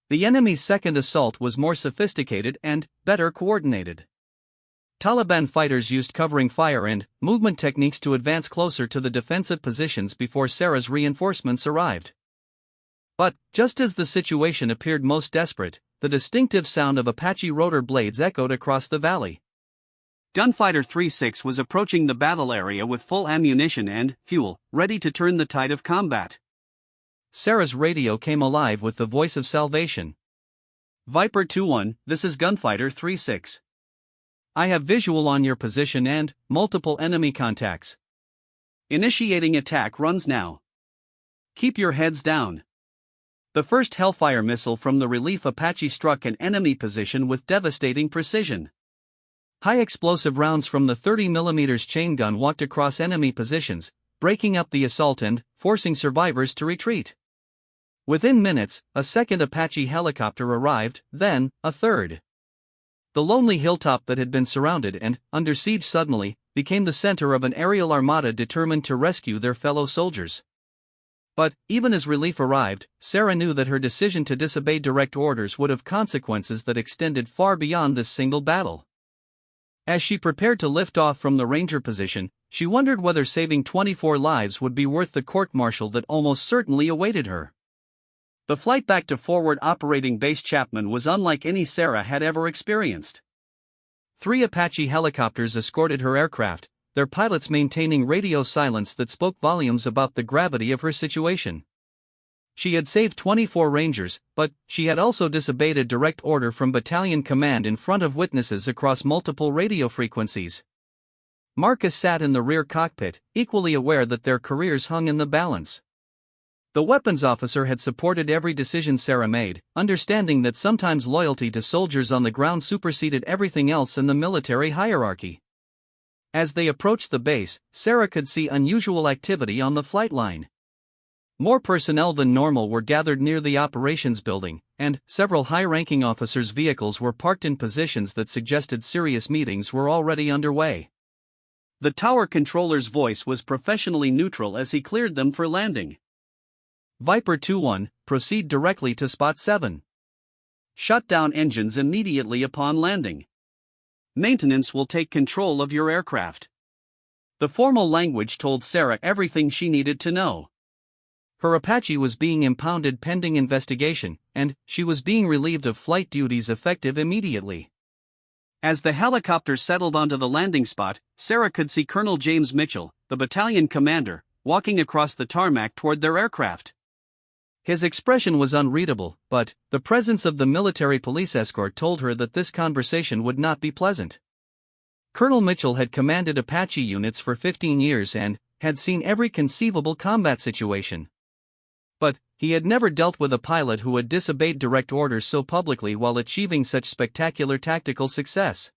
The enemy's second assault was more sophisticated and better coordinated. Taliban fighters used covering fire and movement techniques to advance closer to the defensive positions before Sarah's reinforcements arrived. But, just as the situation appeared most desperate, the distinctive sound of Apache rotor blades echoed across the valley. Gunfighter 3-6 was approaching the battle area with full ammunition and fuel, ready to turn the tide of combat. Sarah's radio came alive with the voice of salvation. Viper 2-1, this is Gunfighter 3-6. I have visual on your position and multiple enemy contacts. Initiating attack runs now. Keep your heads down. The first Hellfire missile from the relief Apache struck an enemy position with devastating precision. High explosive rounds from the 30mm chain gun walked across enemy positions, breaking up the assault and forcing survivors to retreat. Within minutes, a second Apache helicopter arrived, then a third. The lonely hilltop that had been surrounded and under siege suddenly became the center of an aerial armada determined to rescue their fellow soldiers. But, even as relief arrived, Sarah knew that her decision to disobey direct orders would have consequences that extended far beyond this single battle. As she prepared to lift off from the Ranger position, she wondered whether saving 24 lives would be worth the court-martial that almost certainly awaited her. The flight back to Forward Operating Base Chapman was unlike any Sarah had ever experienced. 3 Apache helicopters escorted her aircraft, their pilots maintaining radio silence that spoke volumes about the gravity of her situation. She had saved 24 Rangers, but she had also disobeyed a direct order from battalion command in front of witnesses across multiple radio frequencies. Marcus sat in the rear cockpit, equally aware that their careers hung in the balance. The weapons officer had supported every decision Sarah made, understanding that sometimes loyalty to soldiers on the ground superseded everything else in the military hierarchy. As they approached the base, Sarah could see unusual activity on the flight line. More personnel than normal were gathered near the operations building, and several high-ranking officers' vehicles were parked in positions that suggested serious meetings were already underway. The tower controller's voice was professionally neutral as he cleared them for landing. Viper 2-1, proceed directly to Spot 7. Shut down engines immediately upon landing. Maintenance will take control of your aircraft. The formal language told Sarah everything she needed to know. Her Apache was being impounded pending investigation, and she was being relieved of flight duties effective immediately. As the helicopter settled onto the landing spot, Sarah could see Colonel James Mitchell, the battalion commander, walking across the tarmac toward their aircraft. His expression was unreadable, but the presence of the military police escort told her that this conversation would not be pleasant. Colonel Mitchell had commanded Apache units for 15 years and had seen every conceivable combat situation. But he had never dealt with a pilot who had disobeyed direct orders so publicly while achieving such spectacular tactical success.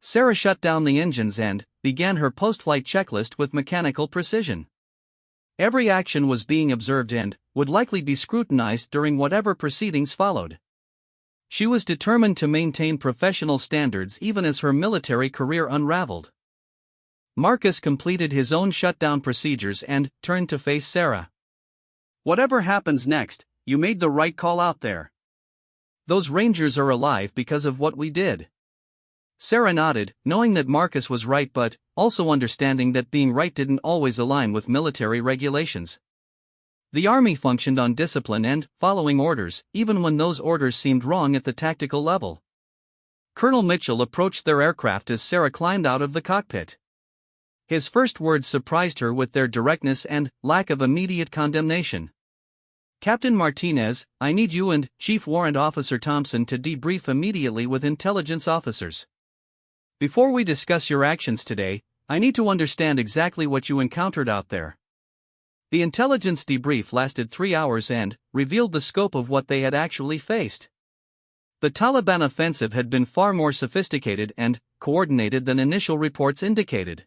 Sarah shut down the engines and began her post-flight checklist with mechanical precision. Every action was being observed and would likely be scrutinized during whatever proceedings followed. She was determined to maintain professional standards even as her military career unraveled. Marcus completed his own shutdown procedures and turned to face Sarah. Whatever happens next, you made the right call out there. Those Rangers are alive because of what we did. Sarah nodded, knowing that Marcus was right but also understanding that being right didn't always align with military regulations. The Army functioned on discipline and following orders, even when those orders seemed wrong at the tactical level. Colonel Mitchell approached their aircraft as Sarah climbed out of the cockpit. His first words surprised her with their directness and lack of immediate condemnation. "Captain Martinez, I need you and Chief Warrant Officer Thompson to debrief immediately with intelligence officers. Before we discuss your actions today, I need to understand exactly what you encountered out there." The intelligence debrief lasted 3 hours and revealed the scope of what they had actually faced. The Taliban offensive had been far more sophisticated and coordinated than initial reports indicated.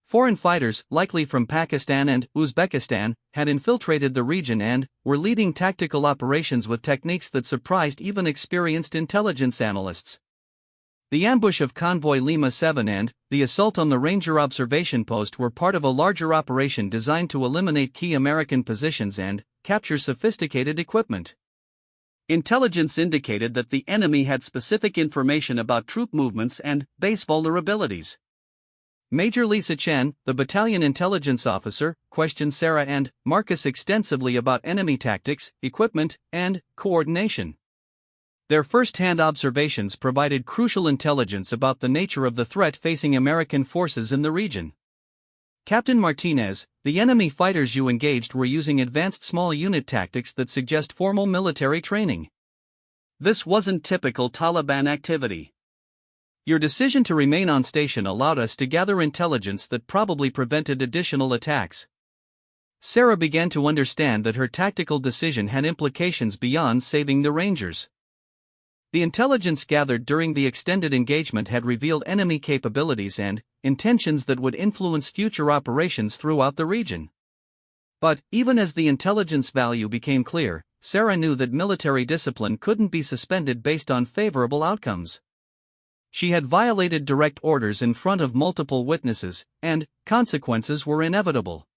Foreign fighters, likely from Pakistan and Uzbekistan, had infiltrated the region and were leading tactical operations with techniques that surprised even experienced intelligence analysts. The ambush of Convoy Lima 7 and the assault on the Ranger observation post were part of a larger operation designed to eliminate key American positions and capture sophisticated equipment. Intelligence indicated that the enemy had specific information about troop movements and base vulnerabilities. Major Lisa Chen, the battalion intelligence officer, questioned Sarah and Marcus extensively about enemy tactics, equipment, and coordination. Their first-hand observations provided crucial intelligence about the nature of the threat facing American forces in the region. "Captain Martinez, the enemy fighters you engaged were using advanced small unit tactics that suggest formal military training. This wasn't typical Taliban activity. Your decision to remain on station allowed us to gather intelligence that probably prevented additional attacks." Sarah began to understand that her tactical decision had implications beyond saving the Rangers. The intelligence gathered during the extended engagement had revealed enemy capabilities and intentions that would influence future operations throughout the region. But even as the intelligence value became clear, Sarah knew that military discipline couldn't be suspended based on favorable outcomes. She had violated direct orders in front of multiple witnesses, and consequences were inevitable.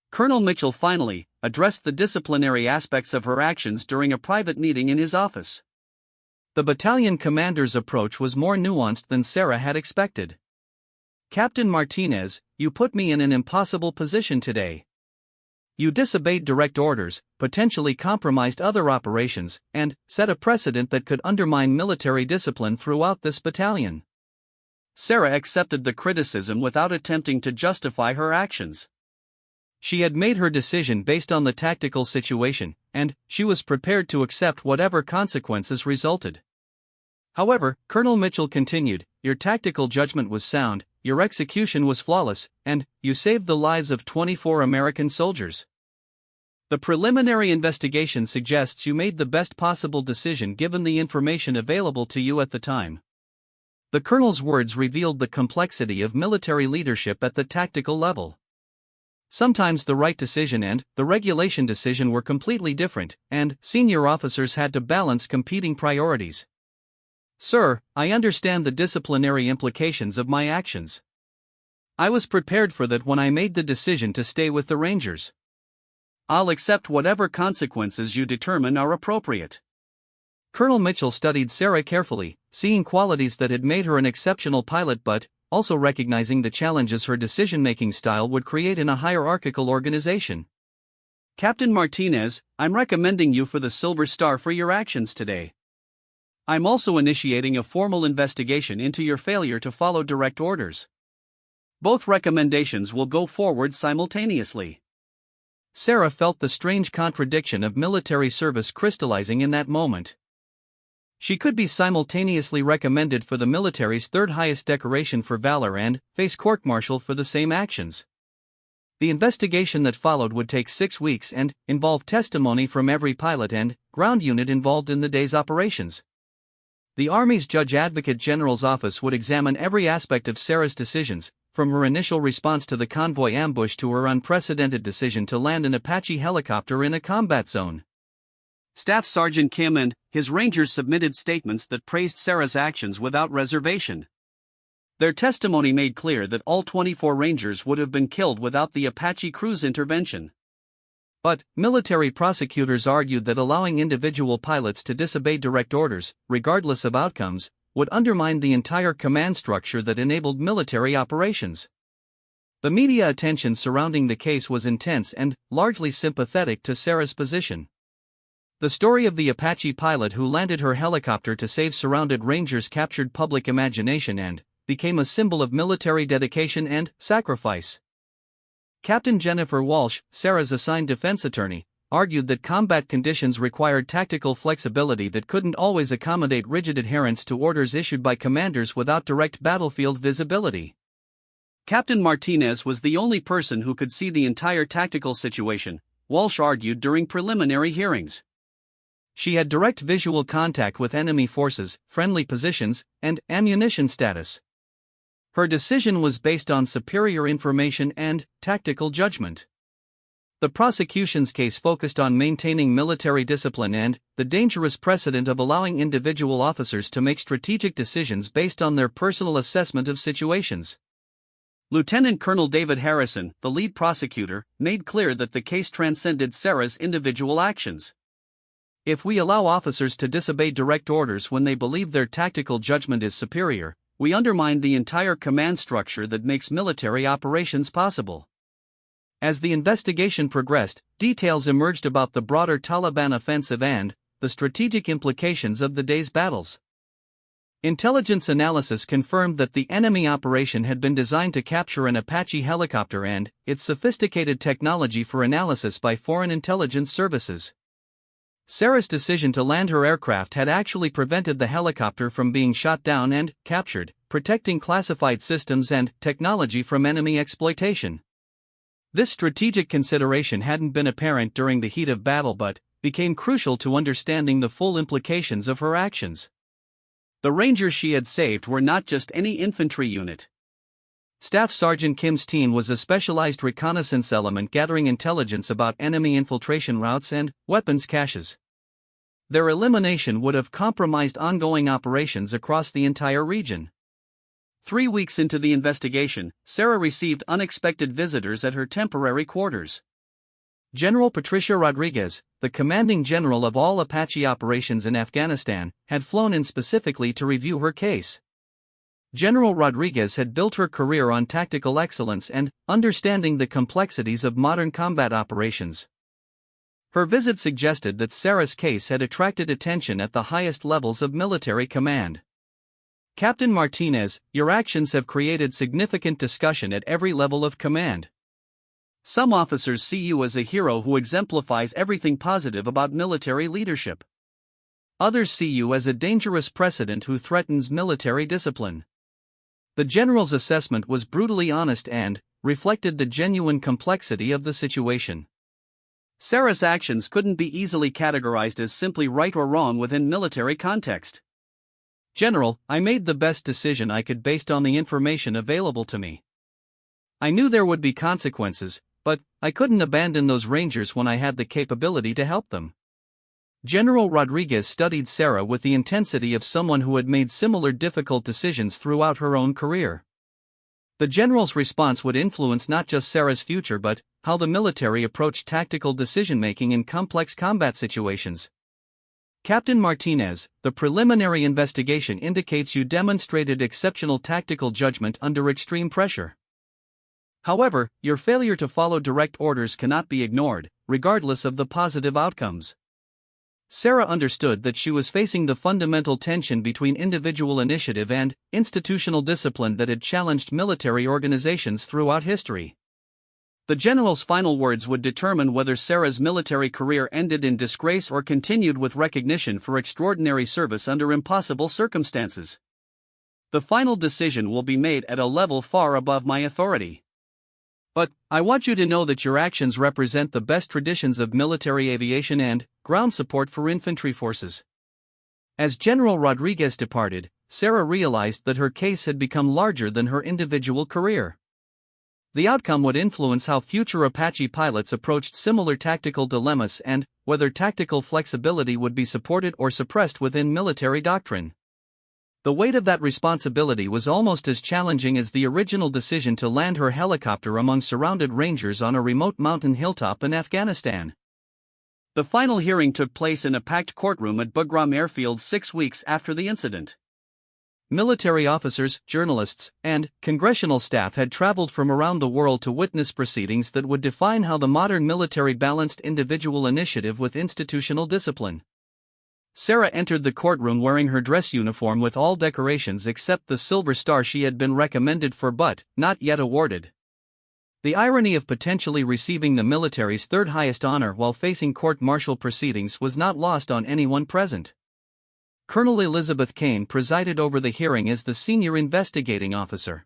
Colonel Mitchell finally addressed the disciplinary aspects of her actions during a private meeting in his office. The battalion commander's approach was more nuanced than Sarah had expected. "Captain Martinez, you put me in an impossible position today. You disobeyed direct orders, potentially compromised other operations, and set a precedent that could undermine military discipline throughout this battalion." Sarah accepted the criticism without attempting to justify her actions. She had made her decision based on the tactical situation, and she was prepared to accept whatever consequences resulted. However, Colonel Mitchell continued, "Your tactical judgment was sound, your execution was flawless, and you saved the lives of 24 American soldiers. The preliminary investigation suggests you made the best possible decision given the information available to you at the time." The colonel's words revealed the complexity of military leadership at the tactical level. Sometimes the right decision and the regulation decision were completely different, and senior officers had to balance competing priorities. "Sir, I understand the disciplinary implications of my actions. I was prepared for that when I made the decision to stay with the Rangers. I'll accept whatever consequences you determine are appropriate." Colonel Mitchell studied Sarah carefully, seeing qualities that had made her an exceptional pilot but also recognizing the challenges her decision-making style would create in a hierarchical organization. "Captain Martinez, I'm recommending you for the Silver Star for your actions today. I'm also initiating a formal investigation into your failure to follow direct orders. Both recommendations will go forward simultaneously." Sarah felt the strange contradiction of military service crystallizing in that moment. She could be simultaneously recommended for the military's third highest decoration for valor and face court-martial for the same actions. The investigation that followed would take 6 weeks and involve testimony from every pilot and ground unit involved in the day's operations. The Army's Judge Advocate General's office would examine every aspect of Sarah's decisions, from her initial response to the convoy ambush to her unprecedented decision to land an Apache helicopter in a combat zone. Staff Sergeant Kim and his Rangers submitted statements that praised Sarah's actions without reservation. Their testimony made clear that all 24 Rangers would have been killed without the Apache crew's intervention. But military prosecutors argued that allowing individual pilots to disobey direct orders, regardless of outcomes, would undermine the entire command structure that enabled military operations. The media attention surrounding the case was intense and largely sympathetic to Sarah's position. The story of the Apache pilot who landed her helicopter to save surrounded Rangers captured public imagination and became a symbol of military dedication and sacrifice. Captain Jennifer Walsh, Sarah's assigned defense attorney, argued that combat conditions required tactical flexibility that couldn't always accommodate rigid adherence to orders issued by commanders without direct battlefield visibility. Captain Martinez was the only person who could see the entire tactical situation, Walsh argued during preliminary hearings. She had direct visual contact with enemy forces, friendly positions, and ammunition status. Her decision was based on superior information and tactical judgment. The prosecution's case focused on maintaining military discipline and the dangerous precedent of allowing individual officers to make strategic decisions based on their personal assessment of situations. Lieutenant Colonel David Harrison, the lead prosecutor, made clear that the case transcended Sarah's individual actions. "If we allow officers to disobey direct orders when they believe their tactical judgment is superior, we undermine the entire command structure that makes military operations possible." As the investigation progressed, details emerged about the broader Taliban offensive and the strategic implications of the day's battles. Intelligence analysis confirmed that the enemy operation had been designed to capture an Apache helicopter and its sophisticated technology for analysis by foreign intelligence services. Sarah's decision to land her aircraft had actually prevented the helicopter from being shot down and captured, protecting classified systems and technology from enemy exploitation. This strategic consideration hadn't been apparent during the heat of battle but became crucial to understanding the full implications of her actions. The Rangers she had saved were not just any infantry unit. Staff Sergeant Kim's team was a specialized reconnaissance element gathering intelligence about enemy infiltration routes and weapons caches. Their elimination would have compromised ongoing operations across the entire region. 3 weeks into the investigation, Sarah received unexpected visitors at her temporary quarters. General Patricia Rodriguez, the commanding general of all Apache operations in Afghanistan, had flown in specifically to review her case. General Rodriguez had built her career on tactical excellence and understanding the complexities of modern combat operations. Her visit suggested that Sarah's case had attracted attention at the highest levels of military command. Captain Martinez, your actions have created significant discussion at every level of command. Some officers see you as a hero who exemplifies everything positive about military leadership. Others see you as a dangerous precedent who threatens military discipline. The general's assessment was brutally honest and reflected the genuine complexity of the situation. Sarah's actions couldn't be easily categorized as simply right or wrong within military context. General, I made the best decision I could based on the information available to me. I knew there would be consequences, but I couldn't abandon those Rangers when I had the capability to help them. General Rodriguez studied Sarah with the intensity of someone who had made similar difficult decisions throughout her own career. The general's response would influence not just Sarah's future but how the military approached tactical decision-making in complex combat situations. Captain Martinez, the preliminary investigation indicates you demonstrated exceptional tactical judgment under extreme pressure. However, your failure to follow direct orders cannot be ignored, regardless of the positive outcomes. Sarah understood that she was facing the fundamental tension between individual initiative and institutional discipline that had challenged military organizations throughout history. The general's final words would determine whether Sarah's military career ended in disgrace or continued with recognition for extraordinary service under impossible circumstances. The final decision will be made at a level far above my authority. But I want you to know that your actions represent the best traditions of military aviation and ground support for infantry forces. As General Rodriguez departed, Sarah realized that her case had become larger than her individual career. The outcome would influence how future Apache pilots approached similar tactical dilemmas and whether tactical flexibility would be supported or suppressed within military doctrine. The weight of that responsibility was almost as challenging as the original decision to land her helicopter among surrounded Rangers on a remote mountain hilltop in Afghanistan. The final hearing took place in a packed courtroom at Bugram Airfield 6 weeks after the incident. Military officers, journalists, and congressional staff had traveled from around the world to witness proceedings that would define how the modern military balanced individual initiative with institutional discipline. Sarah entered the courtroom wearing her dress uniform with all decorations except the Silver Star she had been recommended for but not yet awarded. The irony of potentially receiving the military's third highest honor while facing court-martial proceedings was not lost on anyone present. Colonel Elizabeth Kane presided over the hearing as the senior investigating officer.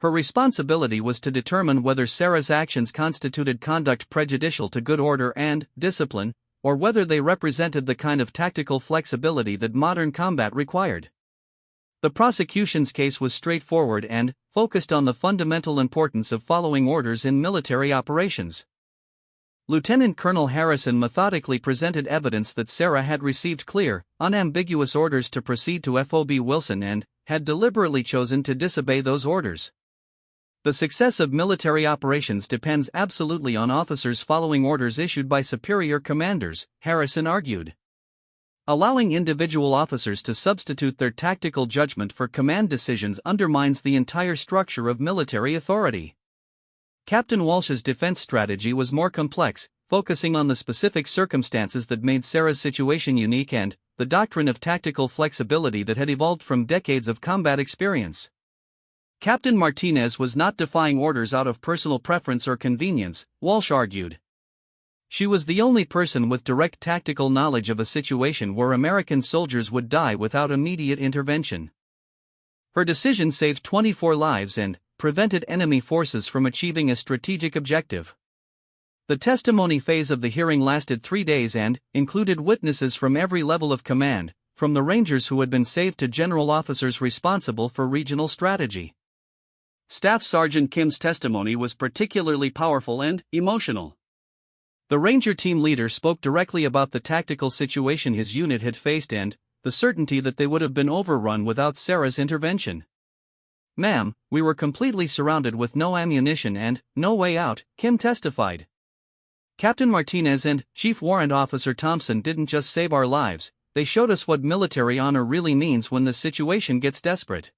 Her responsibility was to determine whether Sarah's actions constituted conduct prejudicial to good order and discipline, or whether they represented the kind of tactical flexibility that modern combat required. The prosecution's case was straightforward and focused on the fundamental importance of following orders in military operations. Lieutenant Colonel Harrison methodically presented evidence that Sarah had received clear, unambiguous orders to proceed to FOB Wilson and had deliberately chosen to disobey those orders. The success of military operations depends absolutely on officers following orders issued by superior commanders, Harrison argued. Allowing individual officers to substitute their tactical judgment for command decisions undermines the entire structure of military authority. Captain Walsh's defense strategy was more complex, focusing on the specific circumstances that made Sarah's situation unique and the doctrine of tactical flexibility that had evolved from decades of combat experience. Captain Martinez was not defying orders out of personal preference or convenience, Walsh argued. She was the only person with direct tactical knowledge of a situation where American soldiers would die without immediate intervention. Her decision saved 24 lives and prevented enemy forces from achieving a strategic objective. The testimony phase of the hearing lasted 3 days and included witnesses from every level of command, from the Rangers who had been saved to general officers responsible for regional strategy. Staff Sergeant Kim's testimony was particularly powerful and emotional. The Ranger team leader spoke directly about the tactical situation his unit had faced and the certainty that they would have been overrun without Sarah's intervention. "Ma'am, we were completely surrounded with no ammunition and no way out," Kim testified. "Captain Martinez and Chief Warrant Officer Thompson didn't just save our lives, they showed us what military honor really means when the situation gets desperate."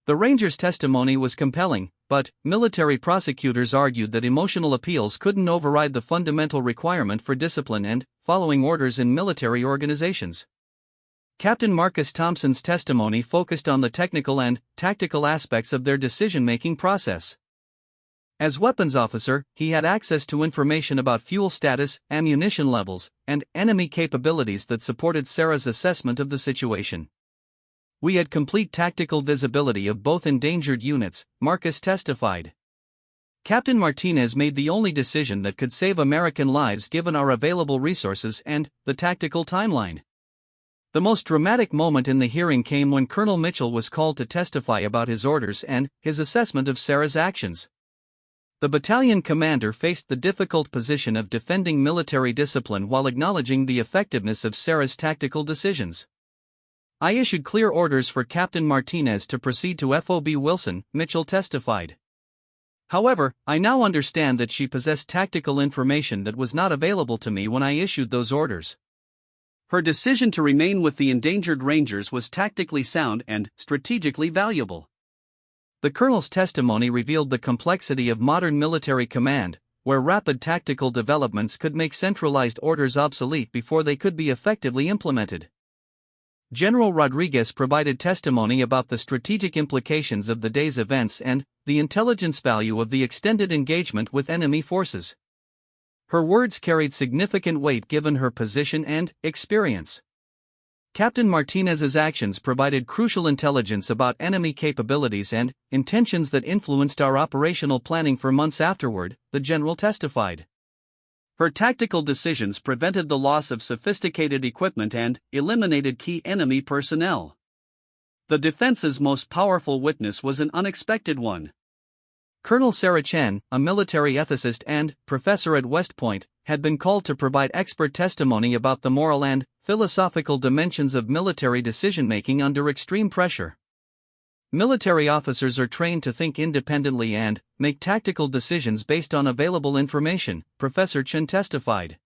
The ranger's testimony was compelling, but military prosecutors argued that emotional appeals couldn't override the fundamental requirement for discipline and following orders in military organizations. Captain Marcus Thompson's testimony focused on the technical and tactical aspects of their decision-making process. As weapons officer, he had access to information about fuel status, ammunition levels, and enemy capabilities that supported Sarah's assessment of the situation. We had complete tactical visibility of both endangered units, Marcus testified. Captain Martinez made the only decision that could save American lives given our available resources and the tactical timeline. The most dramatic moment in the hearing came when Colonel Mitchell was called to testify about his orders and his assessment of Sarah's actions. The battalion commander faced the difficult position of defending military discipline while acknowledging the effectiveness of Sarah's tactical decisions. I issued clear orders for Captain Martinez to proceed to FOB Wilson, Mitchell testified. However, I now understand that she possessed tactical information that was not available to me when I issued those orders. Her decision to remain with the endangered Rangers was tactically sound and strategically valuable. The colonel's testimony revealed the complexity of modern military command, where rapid tactical developments could make centralized orders obsolete before they could be effectively implemented. General Rodriguez provided testimony about the strategic implications of the day's events and the intelligence value of the extended engagement with enemy forces. Her words carried significant weight given her position and experience. Captain Martinez's actions provided crucial intelligence about enemy capabilities and intentions that influenced our operational planning for months afterward, the general testified. Her tactical decisions prevented the loss of sophisticated equipment and eliminated key enemy personnel. The defense's most powerful witness was an unexpected one. Colonel Sarah Chen, a military ethicist and professor at West Point, had been called to provide expert testimony about the moral and philosophical dimensions of military decision-making under extreme pressure. Military officers are trained to think independently and make tactical decisions based on available information, Professor Chen testified.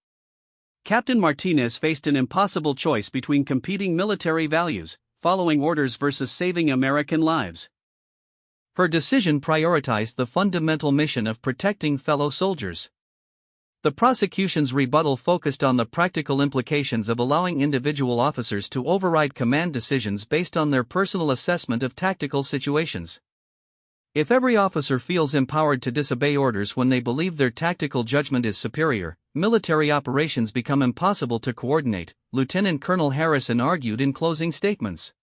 Captain Martinez faced an impossible choice between competing military values, following orders versus saving American lives. Her decision prioritized the fundamental mission of protecting fellow soldiers. The prosecution's rebuttal focused on the practical implications of allowing individual officers to override command decisions based on their personal assessment of tactical situations. If every officer feels empowered to disobey orders when they believe their tactical judgment is superior, military operations become impossible to coordinate, Lieutenant Colonel Harrison argued in closing statements.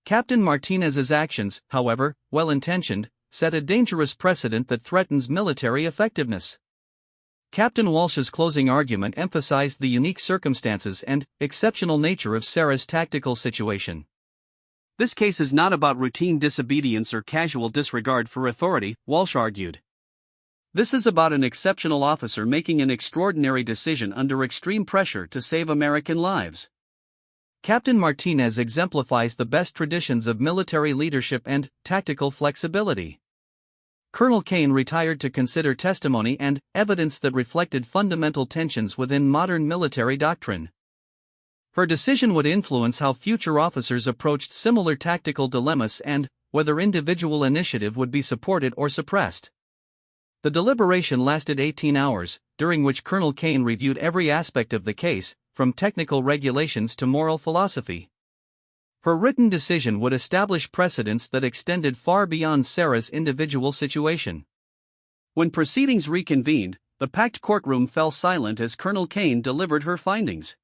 Captain Martinez's actions, however, well-intentioned, set a dangerous precedent that threatens military effectiveness. Captain Walsh's closing argument emphasized the unique circumstances and exceptional nature of Sarah's tactical situation. This case is not about routine disobedience or casual disregard for authority, Walsh argued. This is about an exceptional officer making an extraordinary decision under extreme pressure to save American lives. Captain Martinez exemplifies the best traditions of military leadership and tactical flexibility. Colonel Kane retired to consider testimony and evidence that reflected fundamental tensions within modern military doctrine. Her decision would influence how future officers approached similar tactical dilemmas and whether individual initiative would be supported or suppressed. The deliberation lasted 18 hours, during which Colonel Kane reviewed every aspect of the case, from technical regulations to moral philosophy. Her written decision would establish precedents that extended far beyond Sarah's individual situation. When proceedings reconvened, the packed courtroom fell silent as Colonel Kane delivered her findings.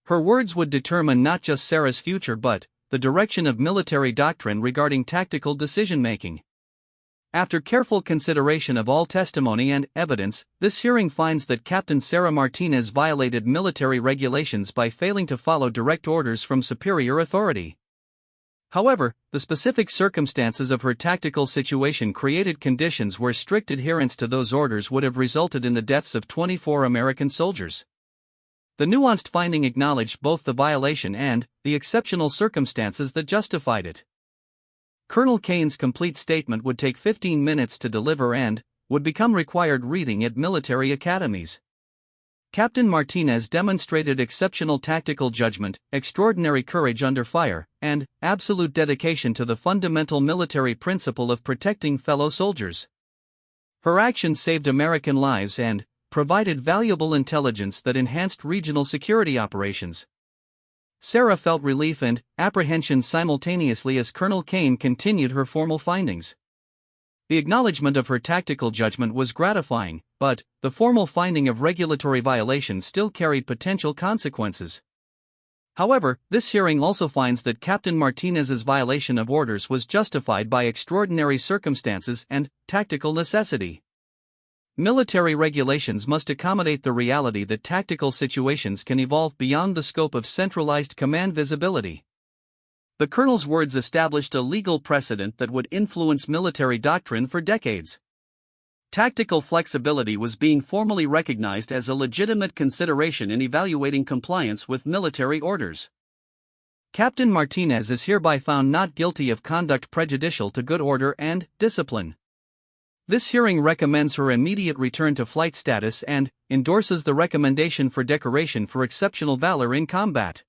Her words would determine not just Sarah's future but the direction of military doctrine regarding tactical decision-making. After careful consideration of all testimony and evidence, this hearing finds that Captain Sarah Martinez violated military regulations by failing to follow direct orders from superior authority. However, the specific circumstances of her tactical situation created conditions where strict adherence to those orders would have resulted in the deaths of 24 American soldiers. The nuanced finding acknowledged both the violation and the exceptional circumstances that justified it. Colonel Kane's complete statement would take 15 minutes to deliver and would become required reading at military academies. Captain Martinez demonstrated exceptional tactical judgment, extraordinary courage under fire, and absolute dedication to the fundamental military principle of protecting fellow soldiers. Her actions saved American lives and provided valuable intelligence that enhanced regional security operations. Sarah felt relief and apprehension simultaneously as Colonel Kane continued her formal findings. The acknowledgement of her tactical judgment was gratifying, but the formal finding of regulatory violations still carried potential consequences. However, this hearing also finds that Captain Martinez's violation of orders was justified by extraordinary circumstances and tactical necessity. Military regulations must accommodate the reality that tactical situations can evolve beyond the scope of centralized command visibility. The colonel's words established a legal precedent that would influence military doctrine for decades. Tactical flexibility was being formally recognized as a legitimate consideration in evaluating compliance with military orders. Captain Martinez is hereby found not guilty of conduct prejudicial to good order and discipline. This hearing recommends her immediate return to flight status and endorses the recommendation for decoration for exceptional valor in combat.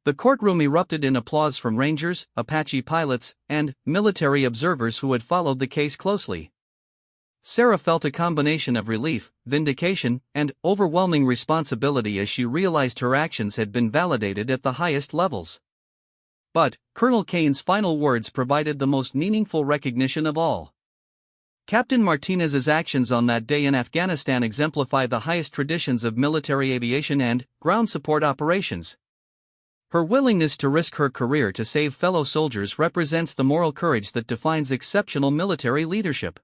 The courtroom erupted in applause from Rangers, Apache pilots, and military observers who had followed the case closely. Sarah felt a combination of relief, vindication, and overwhelming responsibility as she realized her actions had been validated at the highest levels. But Colonel Kane's final words provided the most meaningful recognition of all. Captain Martinez's actions on that day in Afghanistan exemplify the highest traditions of military aviation and ground support operations. Her willingness to risk her career to save fellow soldiers represents the moral courage that defines exceptional military leadership.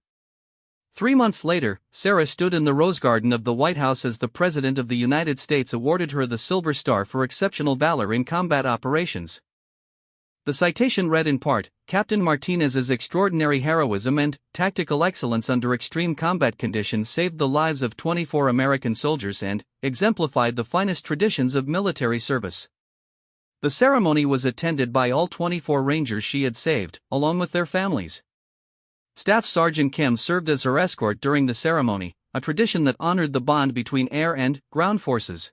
3 months later, Sarah stood in the Rose Garden of the White House as the President of the United States awarded her the Silver Star for exceptional valor in combat operations. The citation read in part, "Captain Martinez's extraordinary heroism and tactical excellence under extreme combat conditions saved the lives of 24 American soldiers and exemplified the finest traditions of military service." The ceremony was attended by all 24 Rangers she had saved, along with their families. Staff Sergeant Kim served as her escort during the ceremony, a tradition that honored the bond between air and ground forces.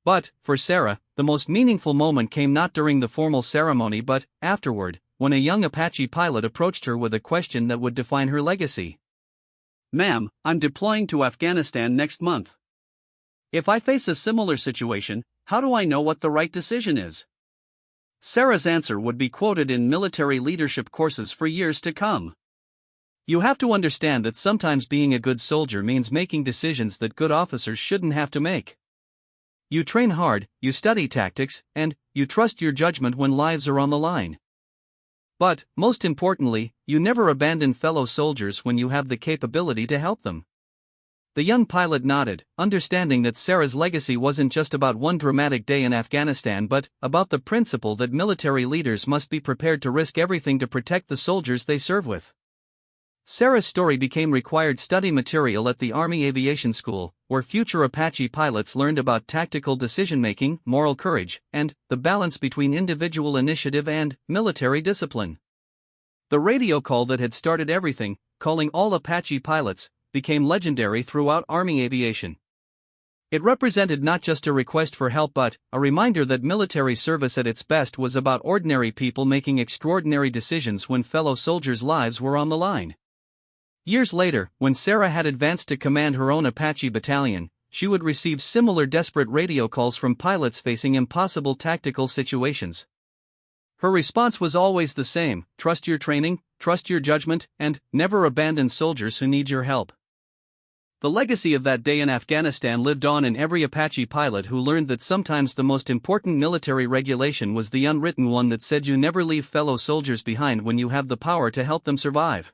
But, for Sarah, the most meaningful moment came not during the formal ceremony but afterward, when a young Apache pilot approached her with a question that would define her legacy. "Ma'am, I'm deploying to Afghanistan next month. If I face a similar situation, how do I know what the right decision is?" Sarah's answer would be quoted in military leadership courses for years to come. "You have to understand that sometimes being a good soldier means making decisions that good officers shouldn't have to make. You train hard, you study tactics, and you trust your judgment when lives are on the line. But, most importantly, you never abandon fellow soldiers when you have the capability to help them." The young pilot nodded, understanding that Sarah's legacy wasn't just about one dramatic day in Afghanistan but about the principle that military leaders must be prepared to risk everything to protect the soldiers they serve with. Sarah's story became required study material at the Army Aviation School, where future Apache pilots learned about tactical decision-making, moral courage, and the balance between individual initiative and military discipline. The radio call that had started everything, calling all Apache pilots, became legendary throughout Army aviation. It represented not just a request for help but a reminder that military service at its best was about ordinary people making extraordinary decisions when fellow soldiers' lives were on the line. Years later, when Sarah had advanced to command her own Apache battalion, she would receive similar desperate radio calls from pilots facing impossible tactical situations. Her response was always the same: trust your training, trust your judgment, and never abandon soldiers who need your help. The legacy of that day in Afghanistan lived on in every Apache pilot who learned that sometimes the most important military regulation was the unwritten one that said you never leave fellow soldiers behind when you have the power to help them survive.